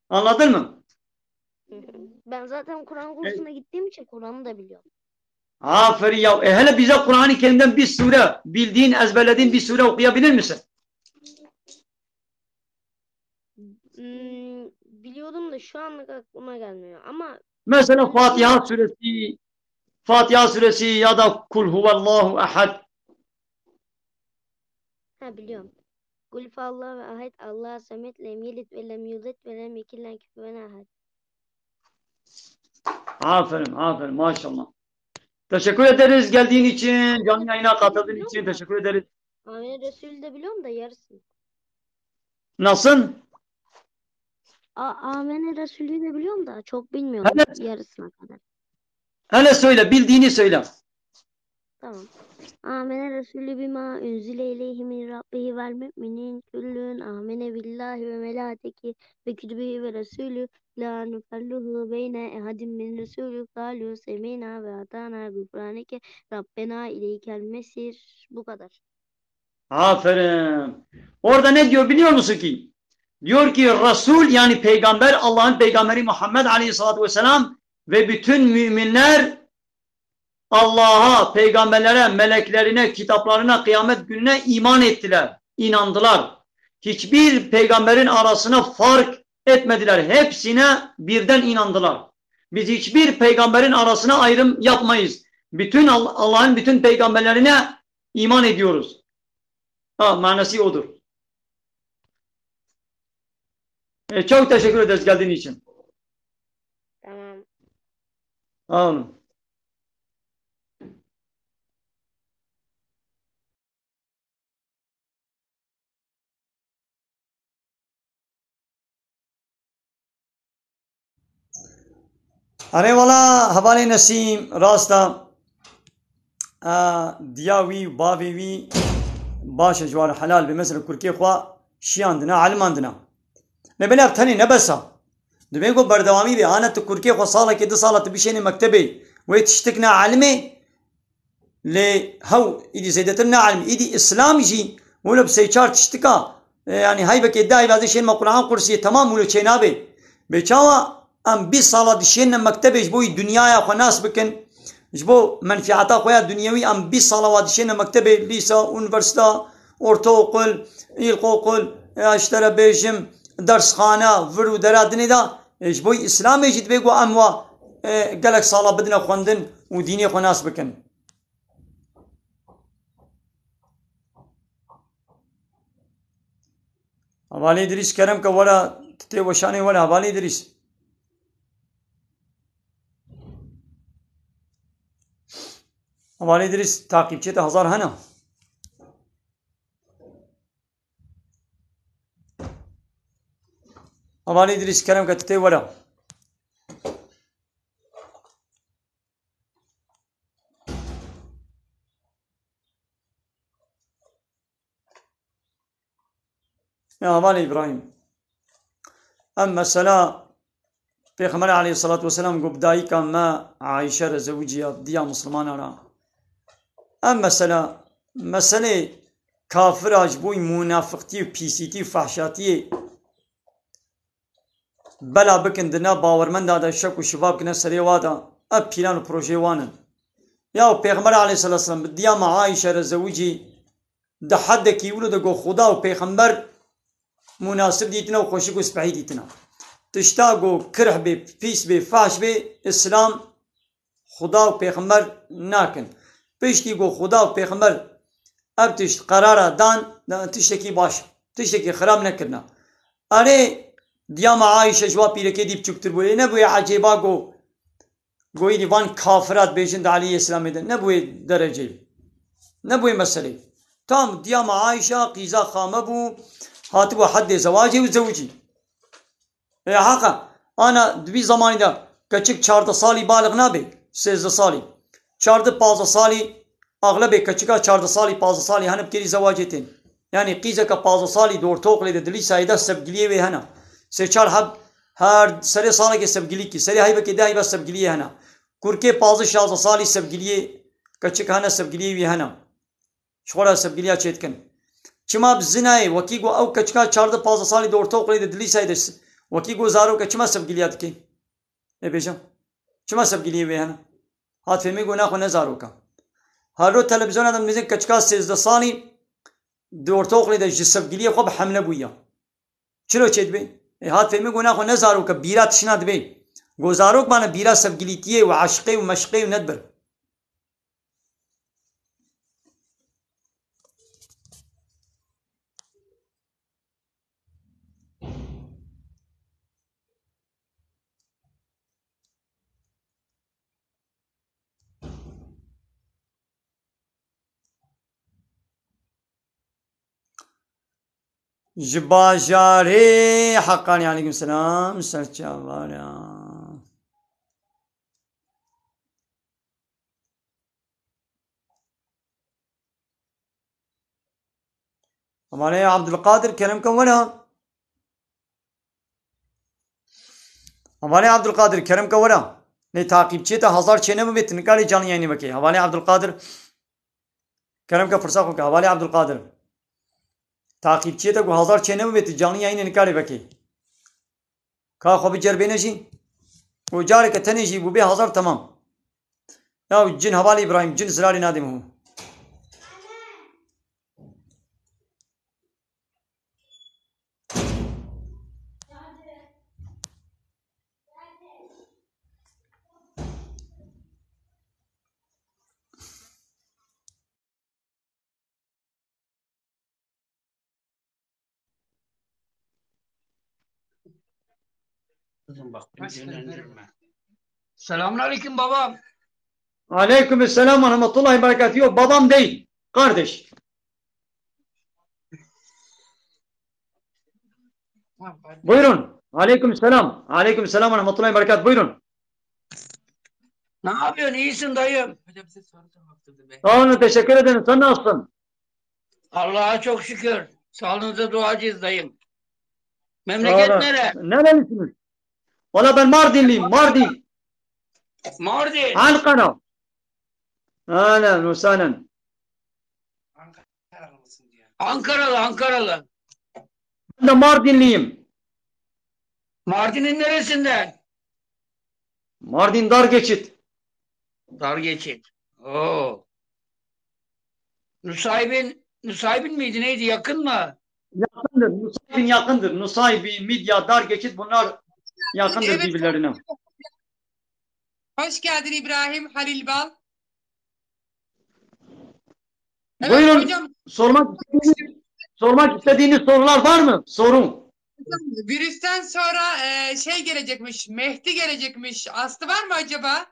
Anladın mı? Ben zaten Kur'an kursuna gittiğim için Kur'an'ı da biliyorum. Aferin ya. Hele bize Kur'an-ı Kerim'den bir sure, bildiğin, ezberlediğin bir sure okuyabilir misin? Biliyordum da şu anlık aklıma gelmiyor ama Mesela Fatiha suresi ya da Kul huvallahu ehad. biliyorum. Kul huvallahu ve ahad Allah'a samet lem yelit ve lem yulet ve lem yekil len küfüven ahad. Aferin, aferin maşallah. Teşekkür ederiz geldiğin için, canlı yayına katıldığın için teşekkür ederiz. Amin Resulü de biliyorum da yarısını. Nasıl? Amin Resulü de biliyorum da çok bilmiyorum Evet. yarısına kadar. Hele söyle, bildiğini söyle. Tamam. Amene Resulü bima unzile ileyhi min rabbihi vel mü'minin küllün amene billahi ve melaiketihi ve kütübihi ve resulü la nuferluhu beyne ehadin min resulü kalu semina ve atana gufraneke rabbena ileykel mesir. Bu kadar. Aferin. Orada ne diyor biliyor musun ki? Diyor ki Resul yani peygamber Allah'ın peygamberi Muhammed Aleyhisselatü Vesselam ve bütün müminler Allah'a, peygamberlere, meleklerine, kitaplarına, kıyamet gününe iman ettiler, inandılar. Hiçbir peygamberin arasına fark etmediler. Hepsine birden inandılar. Biz hiçbir peygamberin arasına ayrım yapmayız. Bütün Allah'ın bütün peygamberlerine iman ediyoruz. Manası odur. Çok teşekkür ederiz geldiğin için. Tamam. Sağ olun. अरे वाला हवाले नसीम रास्ता دياوي وبابي باش جوار حلال بمثل كركي خوا شي عندنا علم عندنا نبلا بتاني نبسا دبيكو بردوامي بي انا كركي خوا صاله كده صاله بشيني مكتبي ويتشتكنا علمي لي هو ايدي زيدتنا علم ايدي اسلام جي ولا بسيچار تشتكا يعني هاي بك داي بعد شيء ما قران قرسي تمام ولا چينابي بچاوا ام 20 ساله دشين مكتبش بوي دنيا خو ناس بكن جبو منفعتا خويا دنيوي ام 20 ساله وادشينا مكتب ليسا universita ortaokul ilkokul اشترى بيجم درس خانه فرو درادني دا جبو اسلام يجد بيقو اموا قالك صاله بدنا خوندن وديني خو ناس بكن حوالی ادریس کرم کا ولا تتے وشانی ولا حوالی ادریس حوالی ادریس تعقیب چیتا 1000 هنا حوالی ادریس کرم کا تتے ولا يا حوالی ابراهيم اما السلام پیغمبر علیه الصلاة والسلام گو بدایی که ما عایشه را زوجی دیا مسلمان را اما السلام مسئله کافر اجبوی منافقتی و پیسیتی و فحشاتی بلا بکندنا باورمند داده شک و شباب کنه سری وادا اب پیلان و پروژه وانن یا پیغمبر علیه الصلاة والسلام دیا ما عایشه را زوجی ده حد کی ولو ده گو خدا و پیغمبر مناسب دیتنا و خوشی کو سپحی دیتنا تشتاقو كره بي بيس بي فاش بي اسلام خدا و پیغمبر ناكن بيشتي گو خدا و پیغمبر اب تشت قرارا دان تشتكي باش تشتكي خراب نكرنا اري ديام عايشة جواب بيركي دي بچوكتر بوي نبوي عجيبا گو گوي ديوان كافرات بيجند علي اسلام دن نبوي درجة نبوي مسألة تام ديام عايشة قيزا خامبو هاتبو حد زواجي وزوجي يا حقا أنا دبي زماني دا كچك 14 سالي بالغ نابي 13 سالي 14 سالي أغلبه كچكا 14 سالي 15 سالي هنب كري زواجتين يعني قيزة كا 15 سالي دور توق لده دلي سايدا سبقليه وي هنا سي چار حب هر سري سالة کے سبقلي کی سري هاي بكي داهي بس سبقليه هنا كوركي 15 سالي سبقليه كچك هنا سبقليه وي هنا شخورا سبقليه چيتكن چما بزناي وكيگو او كچكا 14 سالي دور توق لده دلي سايدا وكي گزارو که چما سبگلیات کی ای بیشم چما سبگلی وی هن هات فهمی گو ناخو نزارو که هر رو تلویزیون آدم میزن کچکا 13 سالی دور توقلی ده سبگلی خوب حمله بویا چلو چید بی هات فهمی گو ناخو نزارو که بیرا تشناد بی گزارو که مانا بیرا سبگلیتیه و عشقی و مشقی و ندبر جباجاري حقاني عليكم السلام سرچاوارا हमारे عبد القادر كرم का वना हमारे عبد القادر كرم का वना ने ताकीब चेता 1096 में निकाले जानी यानी बके हमारे عبد القادر كرم का फरसा को हमारे عبد القادر takipçiye کو 1096 में जानी यानी निकाले बके का खो بجربه نشي وجارك تنجي بو به 1000 تمام يا جن حوالي ابراهيم جن زلالي نادم هو Selamun aleyküm babam. Aleyküm selam ve rahmetullahi ve berekatuhu. Yok babam değil, kardeş. Buyurun. Aleyküm selam. Aleyküm selam ve rahmetullahi ve berekatuhu. Buyurun. Ne yapıyorsun? İyisin dayım. Sağ olun, teşekkür ederim. Sen nasılsın? Allah'a çok şükür. Sağlığınıza duacıyız dayım. Memleket nere? Nerelisiniz? Valla ben Mardinliyim. Mardin. Mardin. Ankara. Aynen, Nusanen. Ankaralı, Ankaralı. Ben de Mardinliyim. Mardin'in neresinden? Mardin Dargeçit. Dar geçit. Oo. Nusaybin miydi neydi yakın mı? Yakındır. Nusaybin yakındır. Nusaybin, Midya, dar geçit bunlar yakındır Evet. birbirlerine. Hoş geldin İbrahim Halil Bal. Evet Buyurun. hocam. Sormak istediğiniz sorular var mı? Sorun. Virüsten sonra şey gelecekmiş. Mehdi gelecekmiş. Aslı var mı acaba?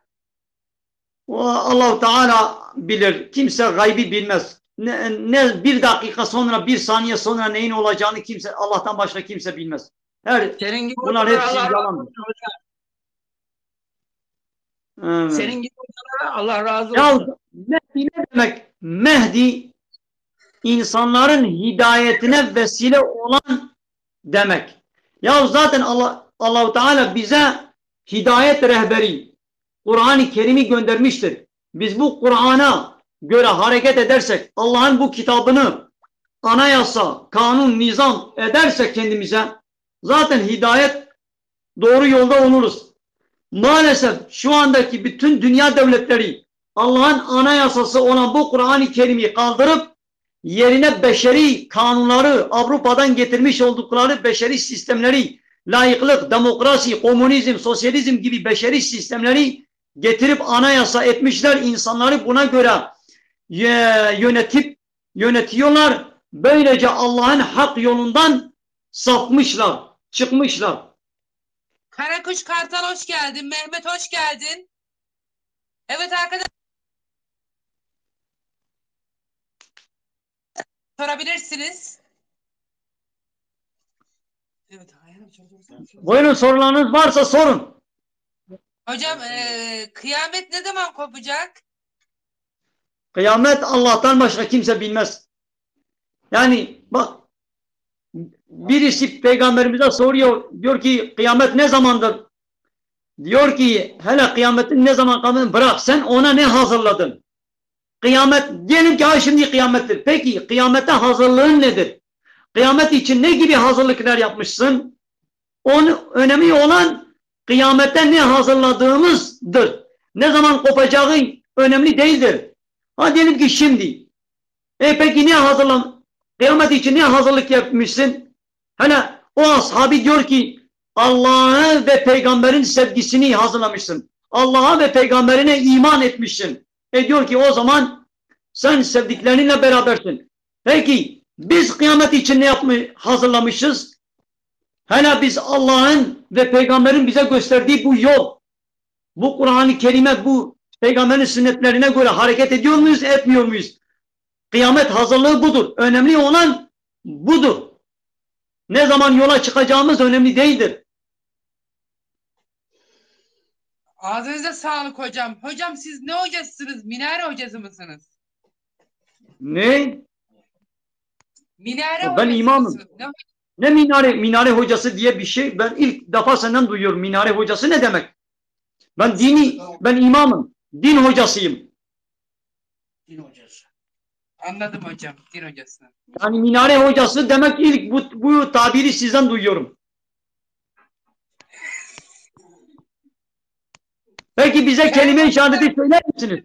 Allah Teala bilir. Kimse gaybi bilmez. Ne bir dakika sonra, bir saniye sonra neyin olacağını kimse, Allah'tan başka kimse bilmez. Senin gibi Bunlar hocalara hepsi Allah razı yalan. olsun hocam. Evet. Senin gibi hocalara Allah razı Ya olsun. Mehdi ne demek? Mehdi insanların hidayetine vesile olan demek. Ya zaten Allah Teala bize hidayet rehberi, Kur'an-ı Kerim'i göndermiştir. Biz bu Kur'an'a göre hareket edersek, Allah'ın bu kitabını anayasa, kanun, nizam edersek kendimize, zaten hidayet, doğru yolda oluruz. Maalesef şu andaki bütün dünya devletleri Allah'ın anayasası olan bu Kur'an-ı Kerim'i kaldırıp yerine beşeri kanunları, Avrupa'dan getirmiş oldukları beşeri sistemleri, layıklık, demokrasi, komünizm, sosyalizm gibi beşeri sistemleri getirip anayasa etmişler. İnsanları buna göre yönetiyorlar. Böylece Allah'ın hak yolundan sapmışlar, çıkmışlar. Karakuş Kartal hoş geldin. Mehmet hoş geldin. Evet arkadaşlar. Sorabilirsiniz. Evet. Buyurun, sorularınız varsa sorun. Hocam kıyamet ne zaman kopacak? Kıyamet Allah'tan başka kimse bilmez. Yani bak, birisi peygamberimize soruyor, diyor ki kıyamet ne zamandır? Diyor ki hele kıyametin ne zaman kaldığını bırak, sen ona ne hazırladın? Kıyamet, diyelim ki ha şimdi kıyamettir. Peki kıyamete hazırlığın nedir? Kıyamet için ne gibi hazırlıklar yapmışsın? Onun önemi olan kıyamete ne hazırladığımızdır. Ne zaman kopacağı önemli değildir. Ha diyelim ki şimdi. Peki ne hazırlan? Kıyamet için ne hazırlık yapmışsın? Hele o ashabi diyor ki Allah'a ve peygamberin sevgisini hazırlamışsın. Allah'a ve peygamberine iman etmişsin. Diyor ki o zaman sen sevdiklerinle berabersin. Peki biz kıyamet için ne hazırlamışız? Hele biz Allah'ın ve peygamberin bize gösterdiği bu yol, bu Kur'an-ı Kerime, bu peygamberin sünnetlerine göre hareket ediyor muyuz, etmiyor muyuz? Kıyamet hazırlığı budur. Önemli olan budur. Ne zaman yola çıkacağımız önemli değildir. Ağzınıza sağlık hocam. Hocam siz ne hocasısınız? Minare hocası mısınız? Ne? Minare Ben hocası imamım. mısınız? Ne minare hocası diye bir şey, ben ilk defa senden duyuyorum. Minare hocası ne demek? Ben imamım. Din hocasıyım. Din hocası. Anladım hocam. Din hocası. Yani minare hocası demek ilk bu tabiri sizden duyuyorum. Peki bize kelime-i şehadeti söyler misiniz?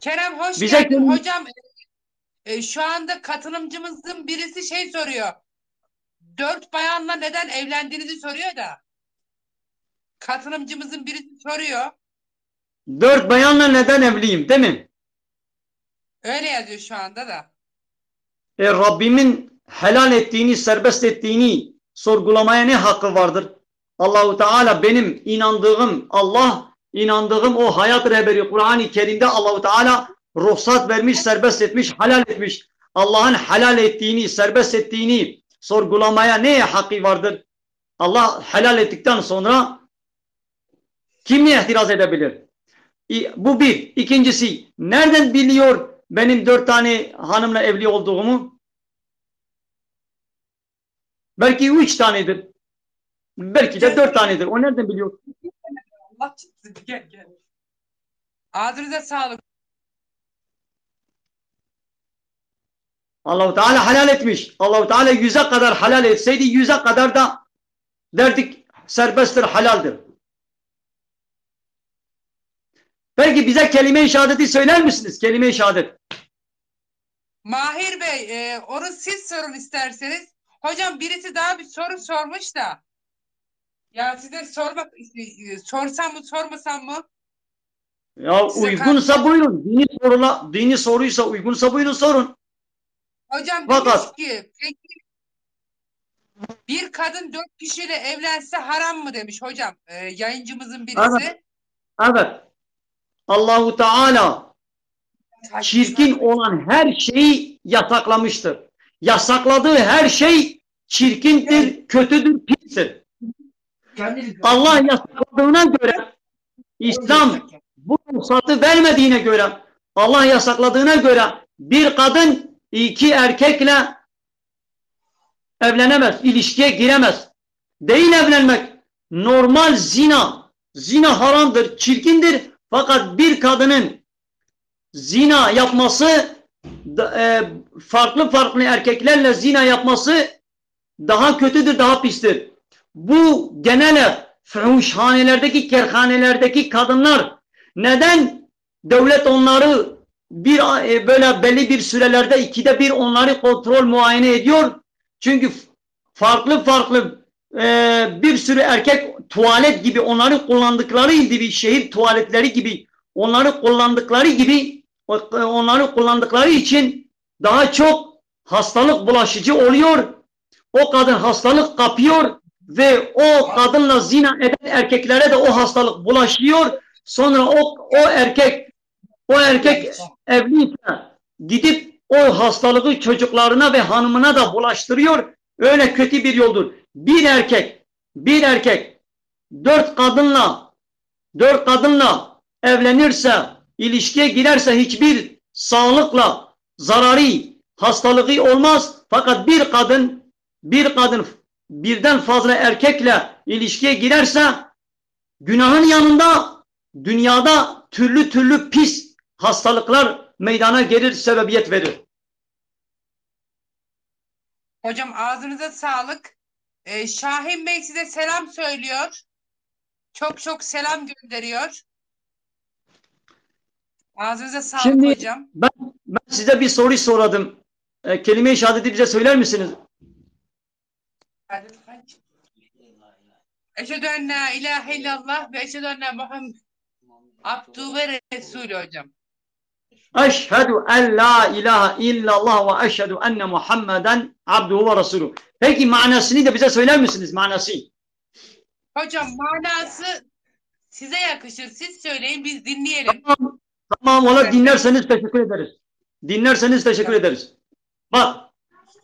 Kerem hoş Bize geldin. Hocam şu anda katılımcımızın birisi şey soruyor. 4 bayanla neden evlendiğinizi soruyor da. Katılımcımızın birisi soruyor. 4 bayanla neden evliyim, değil mi? Öyle yazıyor şu anda da. Rabbimin helal ettiğini, serbest ettiğini sorgulamaya ne hakkı vardır? Allahu Teala benim inandığım Allah, inandığım o hayat rehberi Kur'an-ı Kerim'de Allahu Teala ruhsat vermiş, serbest etmiş, helal etmiş. Allah'ın helal ettiğini, serbest ettiğini sorgulamaya ne hakkı vardır? Allah helal ettikten sonra kim ne itiraz edebilir? Bu bir. İkincisi, nereden biliyor benim 4 tane hanımla evli olduğumu? Belki 3 tanedir. Belki de 4 tanedir. O nereden biliyor? Allah çıksın. Gel. Ağzınıza sağlık. Allah-u Teala helal etmiş. Allah-u Teala 100'e kadar helal etseydi 100'e kadar da derdik serbesttir, helaldir. Peki bize kelime-i şehadeti söyler misiniz? Kelime-i şehadet. Mahir Bey, onu siz sorun isterseniz. Hocam birisi daha bir soru sormuş da. Ya size sorsam mı sormasam mı? Ya Size uygunsa buyurun. Dini soruysa uygunsa buyurun sorun. Hocam Fakat demiş ki peki bir kadın 4 kişiyle evlense haram mı demiş hocam yayıncımızın birisi. evet. Allahu Teala çirkin olan her şeyi yasaklamıştır. Yasakladığı her şey çirkindir, kötüdür, pistir. Allah yasakladığına göre, İslam bu ruhsatı vermediğine göre, Allah yasakladığına göre bir kadın 2 erkekle evlenemez, ilişkiye giremez. Değil evlenmek, normal zina. Zina haramdır, çirkindir. Fakat bir kadının zina yapması, farklı farklı erkeklerle zina yapması daha kötüdür, daha pistir. Bu genel fuhuşhanelerdeki, kerhanelerdeki kadınlar neden devlet onları böyle belli bir sürelerde 2'de 1 onları kontrol muayene ediyor? Çünkü farklı farklı bir sürü erkek tuvalet gibi onları kullandıkları gibi, şehir tuvaletleri gibi onları kullandıkları için daha çok hastalık bulaşıcı oluyor. O kadın hastalık kapıyor ve o kadınla zina eden erkeklere de o hastalık bulaşıyor. Sonra o erkek evliyse gidip o hastalığı çocuklarına ve hanımına da bulaştırıyor. Öyle kötü bir yoldur. Bir erkek 4 kadınla evlenirse, ilişkiye girerse hiçbir sağlıkla zararı, hastalığı olmaz. Fakat bir kadın birden fazla erkekle ilişkiye girerse günahın yanında dünyada türlü türlü pis hastalıklar meydana gelir, sebebiyet verir. Hocam ağzınıza sağlık. Şahin Bey size selam söylüyor. Çok çok selam gönderiyor. Ağzınıza sağlık Şimdi hocam. Ben size bir soru soradım. Kelime-i şehadeti bize söyler misiniz? Eşhedü en la ilahe illallah ve eşhedü enne Muhammed abdühü ve resulü hocam. Eşhedü en la ilahe illallah ve eşhedü enne Muhammeden abduhu ve resulü. Peki manasını da bize söyler misiniz? Manası. Hocam manası size yakışır. Siz söyleyin biz dinleyelim. Tamam ola dinlerseniz teşekkür ederiz. Dinlerseniz teşekkür ederiz. Bak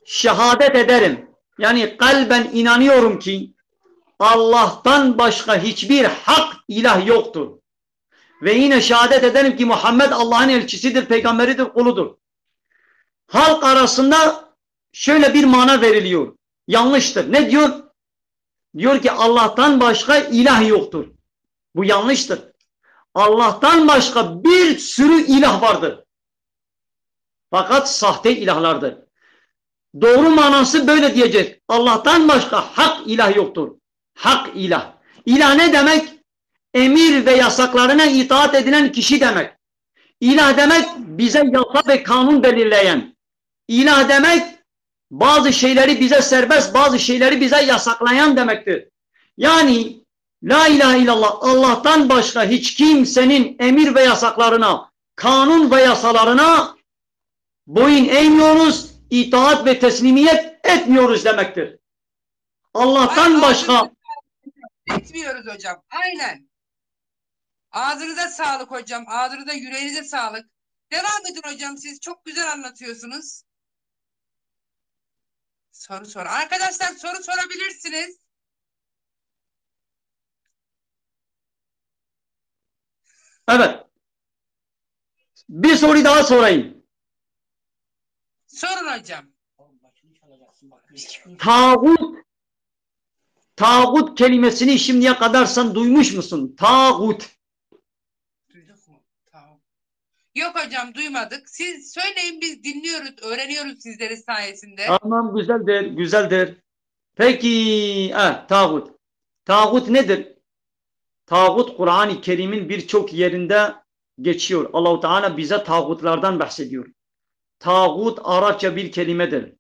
şehadet ederim. Yani kalben inanıyorum ki Allah'tan başka hiçbir hak ilah yoktur. Ve yine şehadet ederim ki Muhammed Allah'ın elçisidir, peygamberidir, kuludur. Halk arasında şöyle bir mana veriliyor. Yanlıştır. Ne diyor? Diyor ki Allah'tan başka ilah yoktur. Bu yanlıştır. Allah'tan başka bir sürü ilah vardır. Fakat sahte ilahlardır. Doğru manası böyle diyecek. Allah'tan başka hak ilah yoktur. Hak ilah. İlah ne demek? Emir ve yasaklarına itaat edilen kişi demek. İlah demek bize yasa ve kanun belirleyen. İlah demek bazı şeyleri bize serbest, bazı şeyleri bize yasaklayan demektir. Yani la ilahe illallah Allah'tan başka hiç kimsenin emir ve yasaklarına, kanun ve yasalarına boyun eğmiyoruz, itaat ve teslimiyet etmiyoruz demektir. Allah'tan başka etmiyoruz hocam. Aynen. Ağzınıza sağlık hocam. Ağzınıza, yüreğinize sağlık. Devam edin hocam. Siz çok güzel anlatıyorsunuz. Soru. Arkadaşlar soru sorabilirsiniz. Evet. Bir soru daha sorayım. Sorun hocam. Tağut kelimesini şimdiye kadar sen duymuş musun? Tağut. Duyduk mu? Tamam. Yok hocam duymadık. Siz söyleyin biz dinliyoruz, öğreniyoruz sizlerin sayesinde. Tamam güzeldir, güzeldir. Peki, tağut. Tağut nedir? Tağut Kur'an-ı Kerim'in birçok yerinde geçiyor. Allah-u Teala bize tağutlardan bahsediyor. Tağut Arapça bir kelimedir.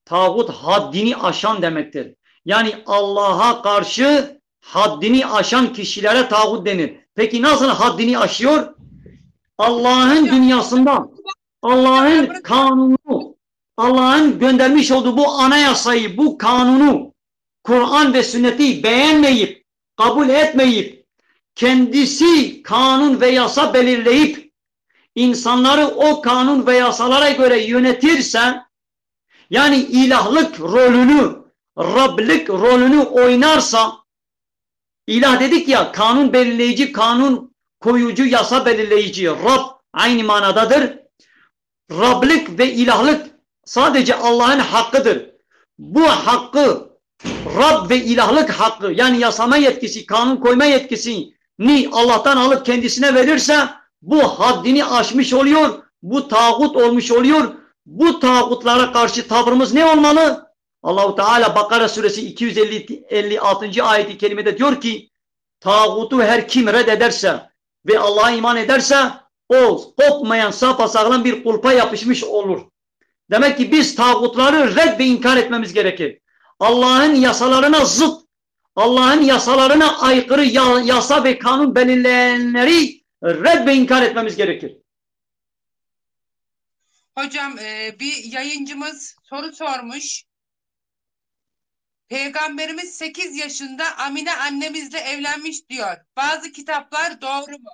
Tağut haddini aşan demektir. Yani Allah'a karşı haddini aşan kişilere tağut denir. Peki nasıl haddini aşıyor? Allah'ın dünyasında, Allah'ın kanunu, Allah'ın göndermiş olduğu bu anayasayı, bu kanunu, Kur'an ve sünneti beğenmeyip, kabul etmeyip, kendisi kanun ve yasa belirleyip, insanları o kanun ve yasalara göre yönetirse, yani ilahlık rolünü, Rablik rolünü oynarsa, ilah dedik ya, kanun belirleyici, kanun koyucu, yasa belirleyici, Rab aynı manadadır. Rablik ve ilahlık sadece Allah'ın hakkıdır. Bu hakkı, Rab ve ilahlık hakkı, yani yasama yetkisi, kanun koyma yetkisini Allah'tan alıp kendisine verirse, bu haddini aşmış oluyor, bu tağut olmuş oluyor. Bu tağutlara karşı tavrımız ne olmalı? Allah-u Teala Bakara suresi 256. ayeti kerimede diyor ki, tağutu her kim reddederse ve Allah'a iman ederse, o kopmayan sapasağlam bir kulpa yapışmış olur. Demek ki biz tağutları red ve inkar etmemiz gerekir. Allah'ın yasalarına zıt, Allah'ın yasalarına aykırı yasa ve kanun belirleyenleri red ve inkar etmemiz gerekir. Hocam bir yayıncımız soru sormuş. Peygamberimiz 8 yaşında Amine annemizle evlenmiş diyor. Bazı kitaplar doğru mu?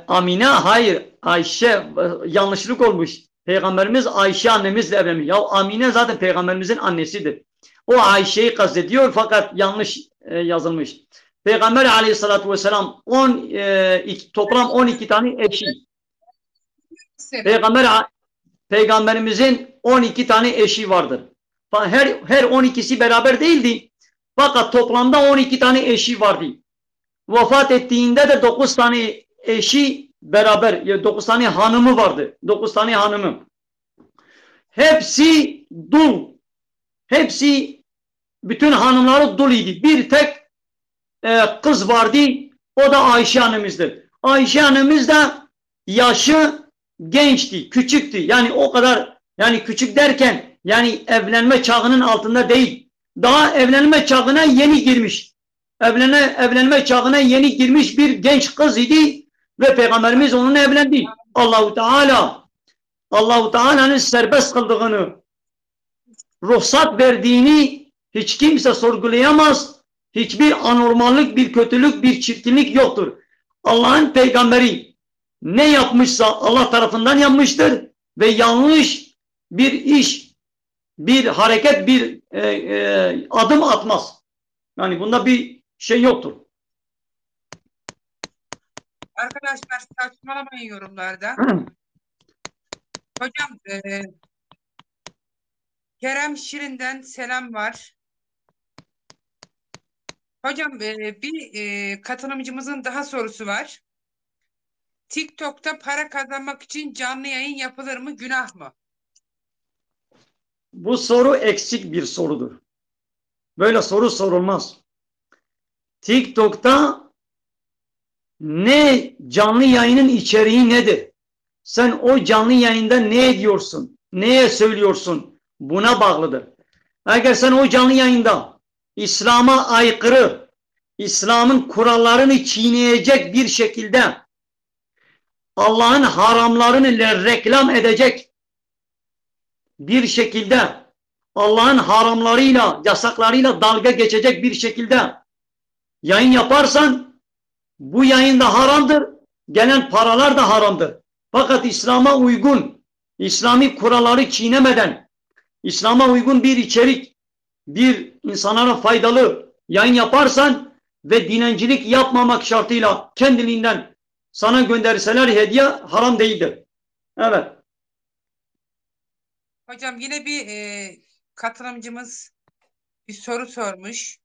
Amine hayır. Ayşe yanlışlık olmuş. Peygamberimiz Ayşe annemizle evlenmiş. Ya Amine zaten peygamberimizin annesidir. O Ayşe'yi kastediyor fakat yanlış yazılmış. Peygamber aleyhissalatü vesselam toplam 12 tane eşi. Peygamberimizin 12 tane eşi vardır. Her 12'si beraber değildi. Fakat toplamda 12 tane eşi vardı. Vefat ettiğinde de 9 tane eşi beraber, 9 tane hanımı vardı. 9 tane hanımı. Hepsi dul. Hepsi, bütün hanımları dul idi. Bir tek kız vardı. O da Ayşe annemizdir. Ayşe annemiz de yaşı gençti, küçüktü. Yani o kadar, yani küçük derken yani evlenme çağının altında değil. Daha evlenme çağına yeni girmiş. Evlenme çağına yeni girmiş bir genç kız idi ve Peygamberimiz onunla evlendi. Allahu Teala'nın serbest kıldığını, ruhsat verdiğini hiç kimse sorgulayamaz. Hiçbir anormallik, bir kötülük, bir çirkinlik yoktur. Allah'ın peygamberi ne yapmışsa Allah tarafından yapmıştır ve yanlış bir iş, bir hareket, bir adım atmaz. Yani bunda bir şey yoktur. Arkadaşlar saçmalamayın yorumlarda. Hocam Kerem Şirin'den selam var. Hocam bir katılımcımızın daha sorusu var. TikTok'ta para kazanmak için canlı yayın yapılır mı? Günah mı? Bu soru eksik bir sorudur. Böyle soru sorulmaz. TikTok'ta ne canlı yayının içeriği nedir? Sen o canlı yayında ne ediyorsun? Neye söylüyorsun? Buna bağlıdır. Eğer sen o canlı yayında İslam'a aykırı, İslam'ın kurallarını çiğneyecek bir şekilde Allah'ın haramlarını reklam edecek bir şekilde Allah'ın haramlarıyla, yasaklarıyla dalga geçecek bir şekilde yayın yaparsan bu yayın da haramdır, gelen paralar da haramdır. Fakat İslam'a uygun, İslami kuralları çiğnemeden, İslam'a uygun bir içerik, bir insanlara faydalı yayın yaparsan ve dilencilik yapmamak şartıyla kendiliğinden sana gönderseler hediye haram değildir. Evet. Hocam yine bir katılımcımız bir soru sormuş.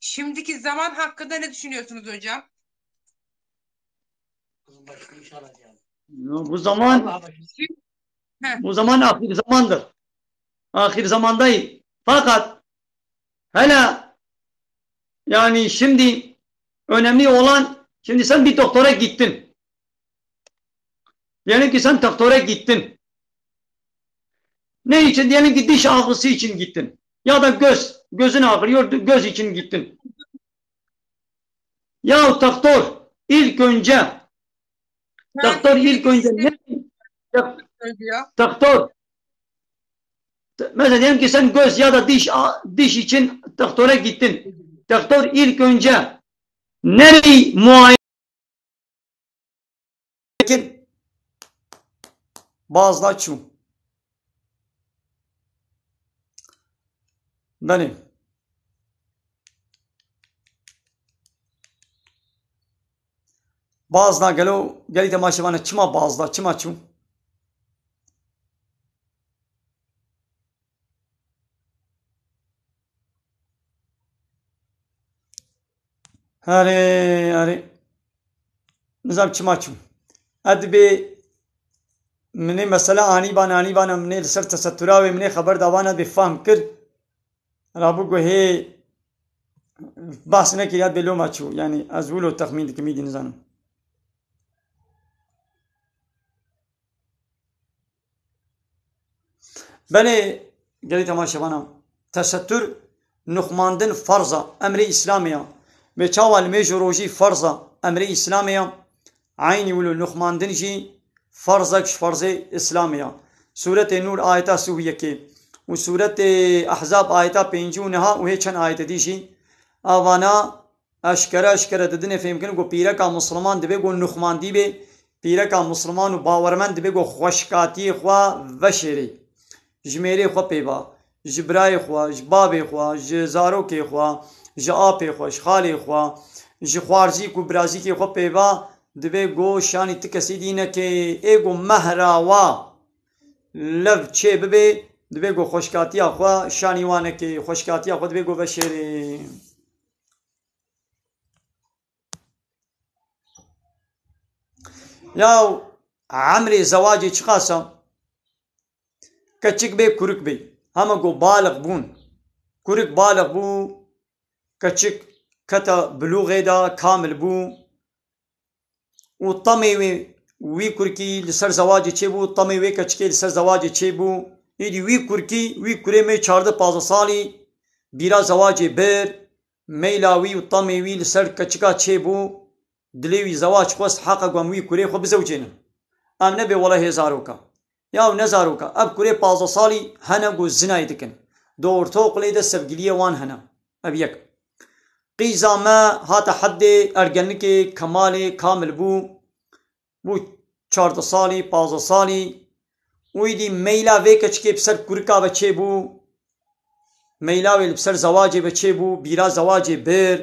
Şimdiki zaman hakkında ne düşünüyorsunuz hocam? Bu zaman ahir zamandır. Ahir zamandayız. Fakat hele yani şimdi önemli olan Şimdi sen bir doktora gittin. Diyelim ki sen doktora gittin. Ne için? Diyelim ki diş ağrısı için gittin. Ya da gözün ağrıyor, göz için gittin. Ya doktor ilk önce doktor mesela diyelim ki sen göz ya da diş için doktora gittin. Doktor ilk önce nereyi muayene ederken bazılar çum. Benim. Bazılar geli temaşevane çıma bazılar çıma çum. Hare nizam çıma çum. Adbi مني مثلا آنی بان مني لسر تسترا و مني خبر دوانا بفهم کر رابو گو هي بحث نکرد بلو ما چو يعني ازولو تخمين كميدي نزانم بله گلی تماشا بانا تستر نخماندن فرضا امر اسلاميا به چاوال میجو روجی فرضا امر اسلاميا عيني ولو نخماندن جي فرضك فرض إسلامية سورة نور آية سوية كي وسورة أحزاب آية بينجونها وهي كان آية ديشي أوانا أشكرا ددنه فهم كن گو پیرا کا مسلمان دبه گو نخمان دی به پیرا کا مسلمان و باورمند دبه گو خوشکاتی خوا وشری جمیره خوا پیبا جبرای خوا جباب خوا جزارو کی خوا جاب خوا خالی خوا جخوارزی کو برازی کی خوا پیبا دبه گو شانی تکسی دینه که ایگو مهراوا لب چه ببه دبه گو خوشکاتی آخوا شانی وانه که خوشکاتی آخوا دبه گو بشیره یاو عمر زواجی چقاسم کچک بی کرک بی همه گو بالغ بون کرک بالغ بو کچک کتا بلوغه دا کامل بو و طمي وي كركي لسر زواجي چيبو طمي وي كچكي لسر زواجي چيبو يدي وي كركي وي كري مي 14 سالي بيرا زواجي بير ميلاوي و طمي وي لسر كچكا چيبو دليوي زواج خوست حقا قوام وي كري خو بزوجينا ام نبي والله هزاروكا ياو نزاروكا اب كري 15 سالي هنا قو زنا يدكن دور توق ليدا سبقليه وان هنا اب يك قیزا ما هات حد ارگنکی کمال کامل بو 14 سالی 15 سالی ویدی میلا وی کچکی بسر کرکا بچه بو میلا وی بسر زواج بچه بو بیرا زواج بر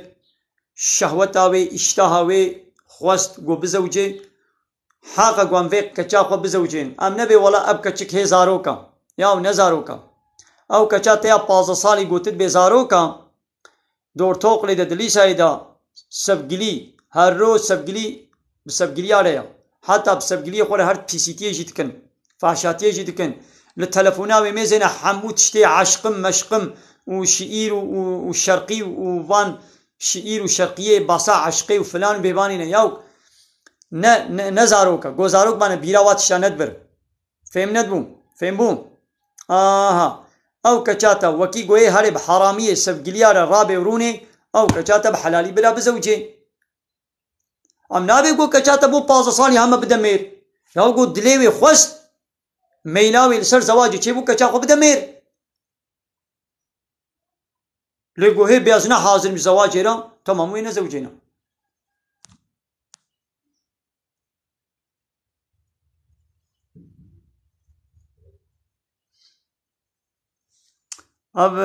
شهوتا وی اشتها وی خواست گو بزوجه حاقا گوان وی کچا خو بزوجین ام نبی ولا اب کچک هزارو کا یا نزارو کا او کچا تیا 15 سالی گوتد بزارو کا دور توق ليدا دليسا إذا سبقلي هر روز سبقلي بسبقلي عليها حتى بسبقلي خورا هر بيسيتي جيتكن فحشاتي جيتكن للتلفونا وميزنا حمود شتي عشقم مشقم وشئير وشرقي وفان شئير وشرقية باسا عشقي وفلان بيبانينا ياو نزاروكا گوزاروك بانا بيراوات شاند بر فهم ندبو فهم بو او كچاتا وكي گوي هرب حرامية سبقليار رابي وروني او كچاتا بحلالي بلا بزوجي ام نابي گو كچاتا بو 15 سالي هم بدمير ياو گو دليوي خوست ميلاوي لسر زواجي چه بو كچا خو بدمير لگو هي بيازنا حاضر مش زواجي را تمام وين زوجينا اب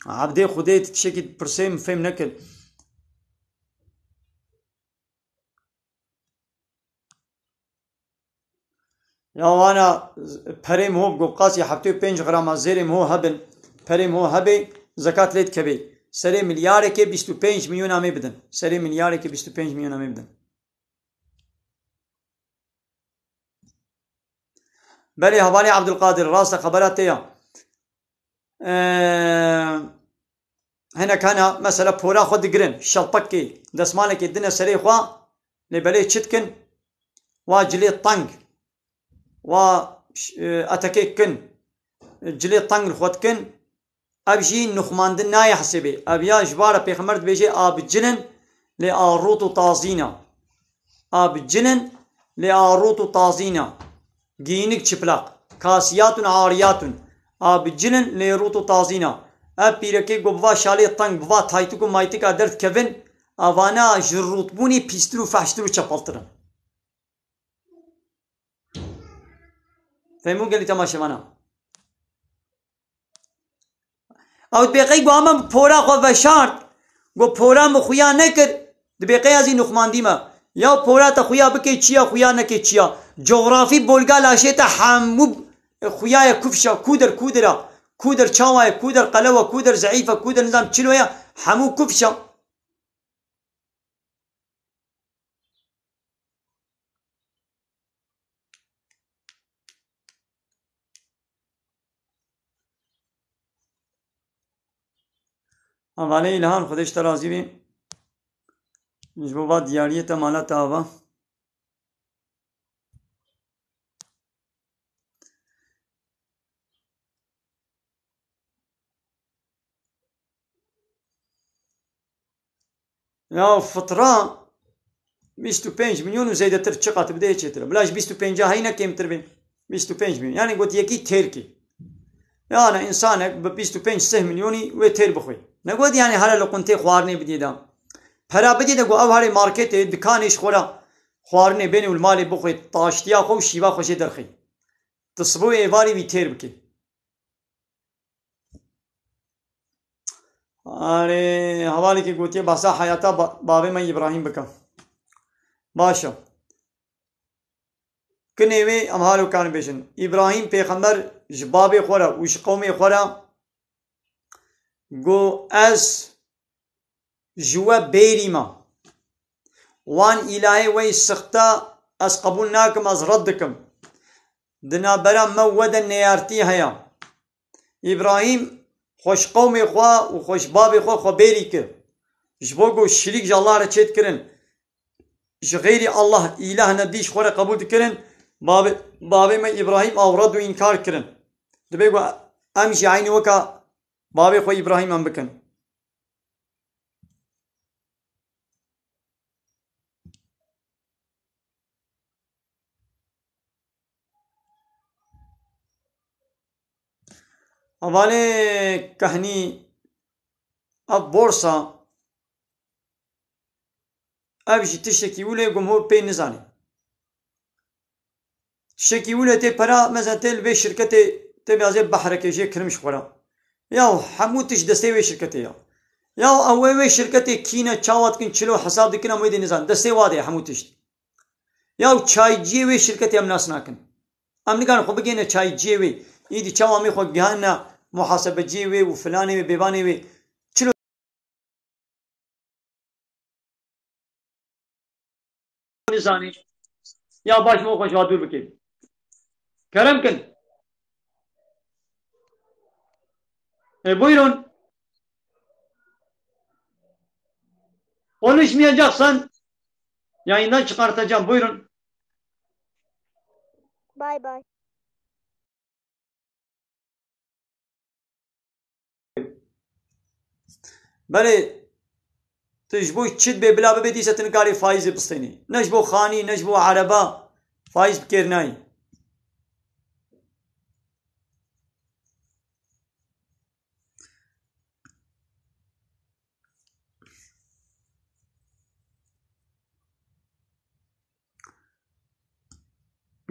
عبدي خديت تشكي برسيم فهم نكل يا وانا بريم هو بقاسي حبتو 5 غرام زيرم هو هبن بريم هو هبي زكاة ليت كبي سري مليار كي 25 مليون امي بدن سري مليار كي 25 مليون امي بدن بلي هواني عبد القادر راسك خبرات يا هنا كان مثلا بورا خد جرن شلبكي دسمالك الدنيا سري خوا لبلي تشتكن وجلي طنق و اتكيكن جلي طنق الخوتكن ابجي نخماندن ناي حسبي ابيا جباره بيغمرت بيجي اب جنن لاروت طازينا اب جنن لاروت طازينا جينك شبلاق كاسيات عاريات اب جنن لروت طازينا ابيركي غبوا شالي طنق بوا تايتكو مايتك ادرت كفن اوانا جروت بوني بيسترو فاشترو چپلترن فهمو قال لي تماشى معنا او دبيقي قوام بورا خو بشارت گو پورا مخویا نکر دبیقی ازی نخماندی ما یا پورا تا خویا بکی چیا خویا نکی چیا جغرافی بولگا لاشه تا حمو خویا کفشا کودر کودر چاوه کودر قلوه کودر ضعیفه کودر نظام چلوه حمو کفشا حواله الهان خودش ترازی بی جبوبات دیاریه تمالا تاوا یا فطرة 25 مليون وزيادة تر چقات بدأ چتر بلاش 25 هاي نكيم تر بين 25 مليون يعني قلت يكي تيركي يا أنا إنسانك ب 25 6 مليوني وتير بخوي نقول يعني هلا لو كنت خوارني بديدا هلا بديدا قو أو هالي ماركت دكانيش خورا خوارني بيني والمالي بخوي طاشتيا خو شيبا خوشي درخي تصبو إيواري بيتير بكي أري حوالي كي قلت باسا حياتا بابي ما إبراهيم بكم باشا كنيوي أمهالو كان بيشن إبراهيم پیغمبر جبابي خورا وش قومي خورا قو أز جوا بيريما وان إلهي وي سختا أز قبولناكم أز ردكم دنا برا مودا نيارتي هيا إبراهيم خوش قومي خوا وخوش بابي خوا خوا بيري كر جبوكو شريك جالله را چيت كرن غيري الله إله نديش خورا قبول كرن بابي ما إبراهيم أورد وإنكار كرن دبيقو أمشي عيني وكا بابي خو إبراهيم أم بكن أولي كهني أب بورصة أبجي تشتكي ولا جمهور بين نزاني تشتكي ولا تي برا مثلا تل بي شركتي تبي أزيد بحرك يجي كرمش خورا ياو حموتش دستي شركتي ياو أوي شركتي كينا تشاوت كن شلو حساب دكنا مويد نزان دستي واضح حموتش ياو تشاي جيوي شركتي أم ناس ناكن أم نكان خو بجينا تشاي جيوي يدي تشاو مي خو جهنا محاسبة جيوي وفلاني بيباني وي شلو نزاني يا باش مو خوش وادور بكي كرم كن buyurun. Konuşmayacaksan yayından çıkartacağım. Buyurun. Bye bye. بله تجبو تشد ببلا ببدي ستنقاري فايز بستيني نجبو خاني نجبو عربا فايز بكيرناي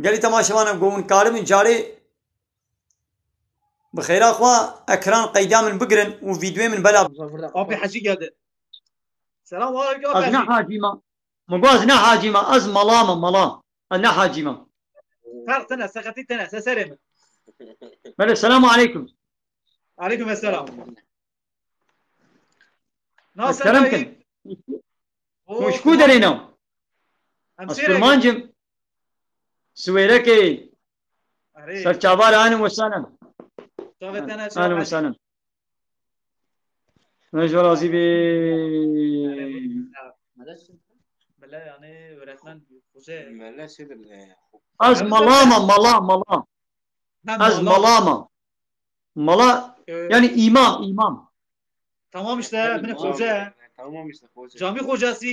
قالي تماشوانا قوون كارم جاري بخير اخوا اكران قيدا من بقرن وفيديو من بلا Abi Hacı geldi. Selam aleyküm abi ازنا Hacı. حاجيما مقوازنا حاجيما از ملاما ملا ازنا حاجيما Kalk sana sakatı tane seserim. بله السلام عليكم Aleyküm selam. Nasıl كرمكن مشكو درينا اسكرمانجم سويركي سرچابار اهلا وسهلا اهلا وسهلا Mecbur razı be. Bela yani öğretmen Kuzey. Az mala. Az malama. Mala yani imam. Tamam işte benim hoca. Tamam işte hoca. Cami hocası.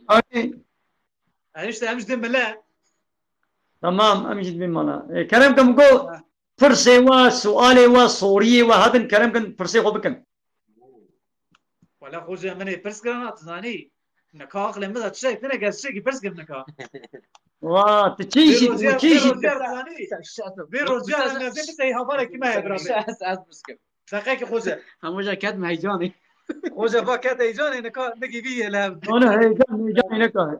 Hani İşte dedim bela. tamam amcid bin mala. Kerem kam go فرصة وسؤال وصورية وهذا الكلام كان فرصة خبكن. ولا خوجة مني برس كنا تزاني نكاح لما تشيء تنا قاس شيء برس كنا نكاح. تشيشي بيروجيا أنا زي بس هافارة كما يبرم. دقيقة خوجة. هم وجا كات هيجاني. خوجة باكات هيجاني نكاح نجي فيه لا. أنا هيجاني نكاح.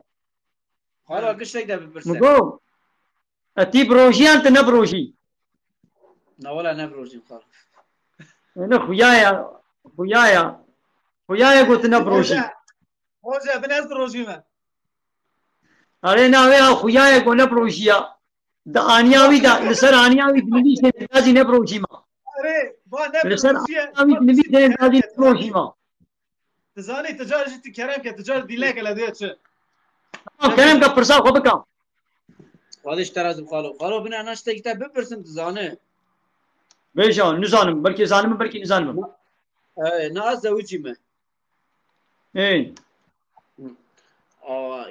خلاص قش شيء ده بالبرس. مقول أتي بروجي أنت نبروجي. لا ولا نبروجي خلاص. أنا خيايا قلت نبروجي. خوجة بناس بروجي ما. أرينا ويا خيايا قلت نبروجيا. دا أنياوي دا لسر أنياوي دنبي سنتازي نبروجي ما. لسر أنياوي دنبي سنتازي نبروجي ما. تزاني تجار جت كلام كتجار ديلاك على ذي شيء. كلام كبرسا خبكا. هذا اشترى خالو بنا أنا اشتري كتاب ببرسن تزانه. بيجان نزانم بلكي زانم بلكي نزانم. ناس زوجي ما. إيه.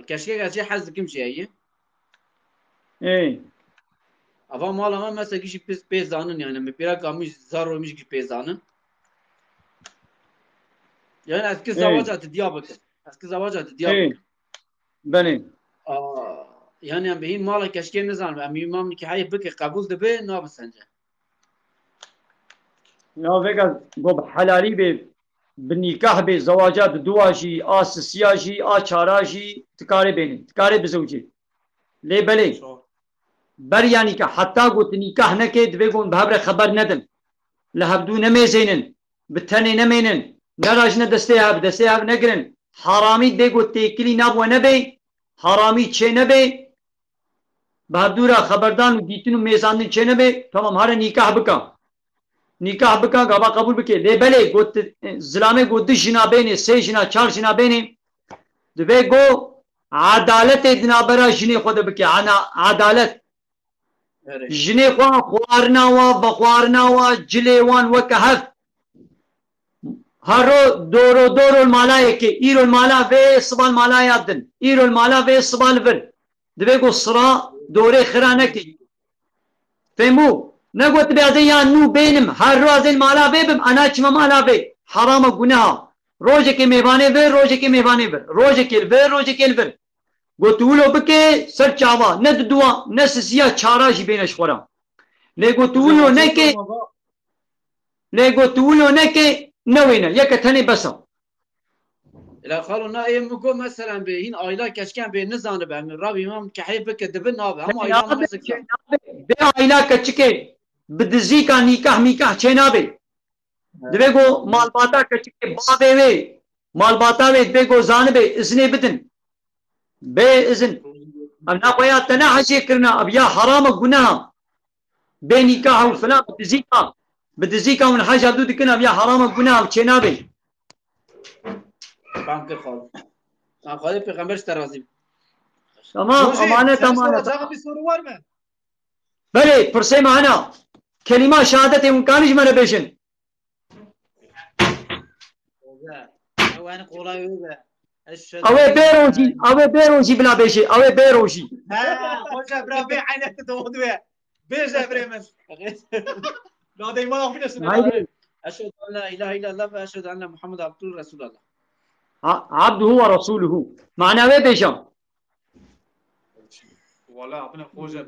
كشكي حز كم شيء إيه. أفا مالا ما مثلا كيشي بيزانن يعني مبيرا كامش زارو مش كيش بيزانن يعني أسكت زواجات ديابك أسكت زواجات ديابك إيه. بني. يعني أم بهين مالا كشكي نزان أم إمام نكحي بك قبول دبي نابس هنجا يا فيكا قب حلالي بالنكاح بزواجات دواجي سياجي شاراجي تكاري بيني تكاري بزوجي ليه بلي بر يعني حتى قلت نكاح نكيد بيقول بهبر خبر ندن لهبدو نميزينن بتني نمينن نراجنا دستيها نقرن حرامي بيقول تيكلي ناب ونبي حرامي تشي نبي بهبدو را خبردان وديتنو ميزاندن تشي نبي تمام هذا نكاح بكا نکاح بکن گابا قبول بکی لی بله گوت زلامه گوت جنا بینه سه جنا چهار جنا بینه دبی گو عدالت ادنا برا جنی خود بکی عدالت جنی خواه خوارنا و بخوارنا و جلیوان و کهف هر دورو المالایه که ایرو المالا و سبال مالا یادن ایرو المالا و سبال ور دبی گو صرا دوره خرانه کی فهمو نقول تبي يا نو بينم هالروز المالا بيبم أنا كم مالا بي حرام جناها روجك ميباني بير روجك ميباني بير روجك البير روجك البير قلت له بكي سر شعبا ند دوا نس سيا چاراجي بينش خورا لي قلت له نكي نوينا يك تاني بسا لا خالو نايم مكو مثلا بهين عائلة كشكان بين نزان بهم رابي امام كحي بك دبن ناب هم عائلة ما مسك بي عائلة كشكي بدزي کا نکاح چنابه دبي گو مال باتا كچكي بابه وي مال باتا وي دبي گو زانبه اذن بدن بي اذن اب نا قويا تناحا شكرنا اب يا حرام گناها بي نکاح وفلان بدزيكا من حاجة بدو دكنا اب يا حرام گناها چنابه بانك خال خالي پیغمبر ترازي تمام امانه بلي فرسي معنا كلمة شهادة مكانش من بيشن اوه بيروجي بلا بيشي اوه بيروجي خوجة برافي عينك تدوه بيجا بريمس لا دي ما أخذ اسمه أشهد أن لا إله إلا الله وأشهد أن محمد عبده رسول الله عبده ورسوله معناه ايه بيشان ولا ابن خوجة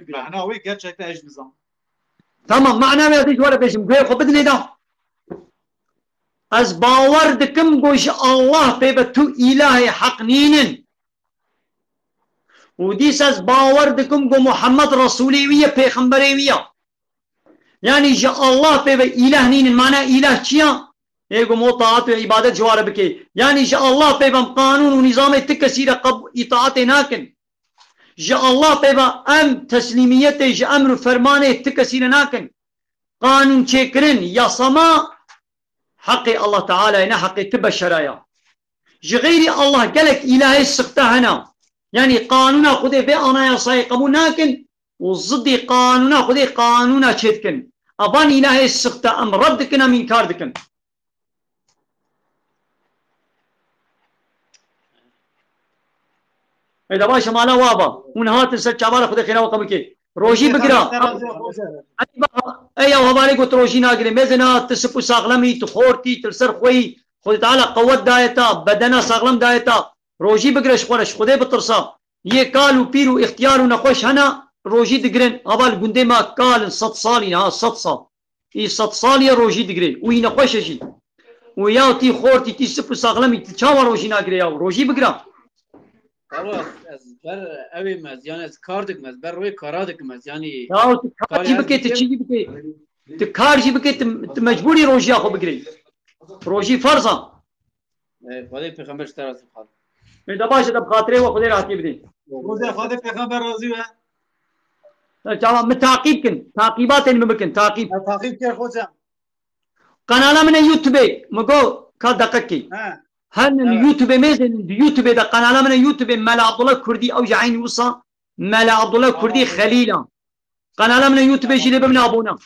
معناه وي قد شكله ايش نظام تمام معناه ايش ولا بيشم غير خو بدني ده از باور دكم گوش الله بيبتو إله حق نينن وديس از باور دكم گو محمد رسولي ويا پیغمبري ويا يعني جاء الله بيبا إله نينن معناه إله چيا ايگو مطاعت و عبادت جوار بكي يعني جاء الله بيبا قانون ونظام تكسير اطاعت ناكن جاء الله بيبا ام تسليميته جاء امر فرمانه تكسير ناكن قانون چكرن يا سما حقي الله تعالى هنا حقي تبا الشرايا جغيري الله قالك إلهي السقطة هنا يعني قانونا خذي في أنا يا صايقمو لكن وضدي قانونا خذي قانونا شدكن أبان إلهي السقطة أم ردكنا من كاردكن إذا باش مالا وابا ونهات السر شابالا خذي خينا وقبل كي روجي بقرا أي وهبالي قلت روجي ناقري مزنا تسبو ساغلمي تخورتي تلسر خوي خذ تعالى قوت دايتا بدنا ساغلم دايتا روجي بقرش خورش خذي بترسا ये काल पीरू इख्तियार नखोश हना रोजी दिगरन अवल गुंदे मा काल 7 साल ها 7 साल ई 7 साल या रोजी दिगरे وي नखोश जी ويا تي خورتي تي سب ساغلمي تشاور روجي ناقري يا روجي بقرا خلاص از بر اوی مز یعنی از کار دکمز بر روی کارا دکمز یعنی يا تكارجي بكي تشي بكي تكارجي بكي مجبوري روجي اخو بقري روجي فرضا خدای پیغمبر ستاره خال من دباش دب خاطره وخذي راحتي بدي روزه خدای پیغمبر راضی و جواب متعقيب كن تعقيبات ممكن تعقيب تعقیب که خوشم قناه من يوتيوب مگو کا دقيقي هن يوتيوب ميزن يوتيوب ده قناه من يوتيوب ملا عبد الله كردي او جعين وصا ملا عبد الله كردي خليلا قناه من يوتيوب جيلي بمن ابونا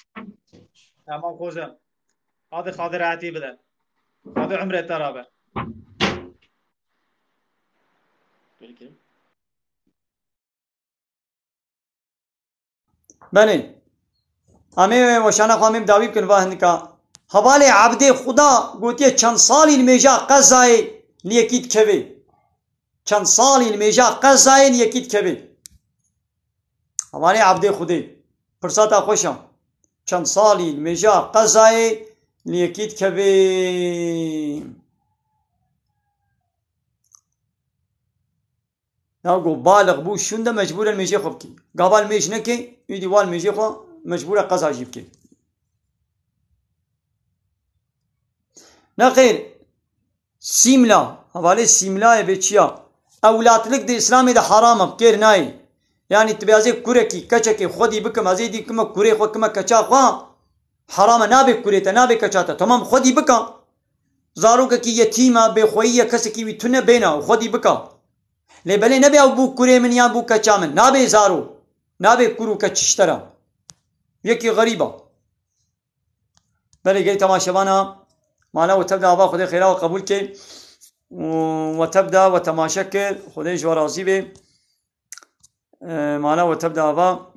تمام خوشم هذا خاطر راحتی بده هذا عمره ترابه بله همه وشانه خواهیم داوی کن واهن کا حواله عبد خدا گوتیه چند سالی نمیجا قضای نیکیت کوی چند سالی نمیجا قضای نیکیت کوی حواله عبد خدا فرصتا خوشم چند سالی نمیجا قضای نیکیت کوی ناگو بالغ بو شونده مجبور میشه خوب کی قبل میش نکی ایدی وال میشه خو مجبور قضا جیب کی نخیر سیملا حواله سیملا به چیا اولادلک د اسلام د حرام بکر نای یعنی تبیازه کوره کی کچه کی خودی بکم ازیدی کما کوره خو کما کچا خو حرام نه به کوره ته نه به کچا ته تمام خودی بکا زارو کی یتیمه به خویه کس کی ویتونه بینا خودی بکا لبلی نبی او بو کوره من یا بو کچا من نبی زارو نبی کرو کچشترا یکی غریبا بلی گئی تماشوانا معنا و تبدا آبا خدای خیره و قبول که و تبدا و تماشا که خدای جو راضی به معنا و تبدا آبا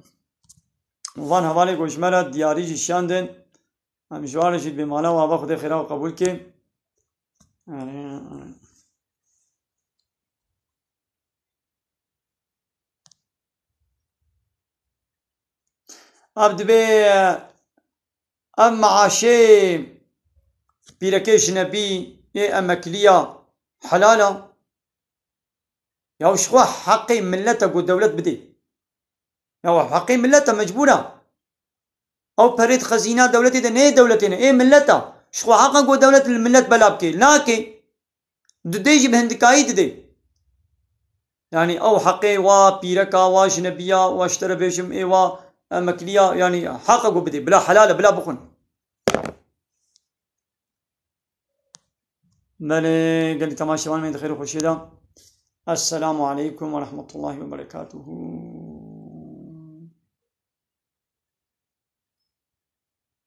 وان حواله گوشمرا دیاری جشاندن هم جوارش به معنا و آبا خدای خیره و قبول که عبد به ام معاشه بیرکش نبی امکلیا حلالا یا وشخوا حقي ملته قو دولت بدي یا حقي ملته مجبوره او بريد خزينه دولتي ده نه دولتي ايه ملته شخوا حقا قو دولت الملت بلابكي لكن دديجي بهندكاي ددي يعني او حقي وا بيركا واش نبيا واشترى بيشم ايه وا مكليا يعني حققوا بدي بلا حلال بلا بخن بله قال لي تماشي من خير وخشيدا السلام عليكم ورحمة الله وبركاته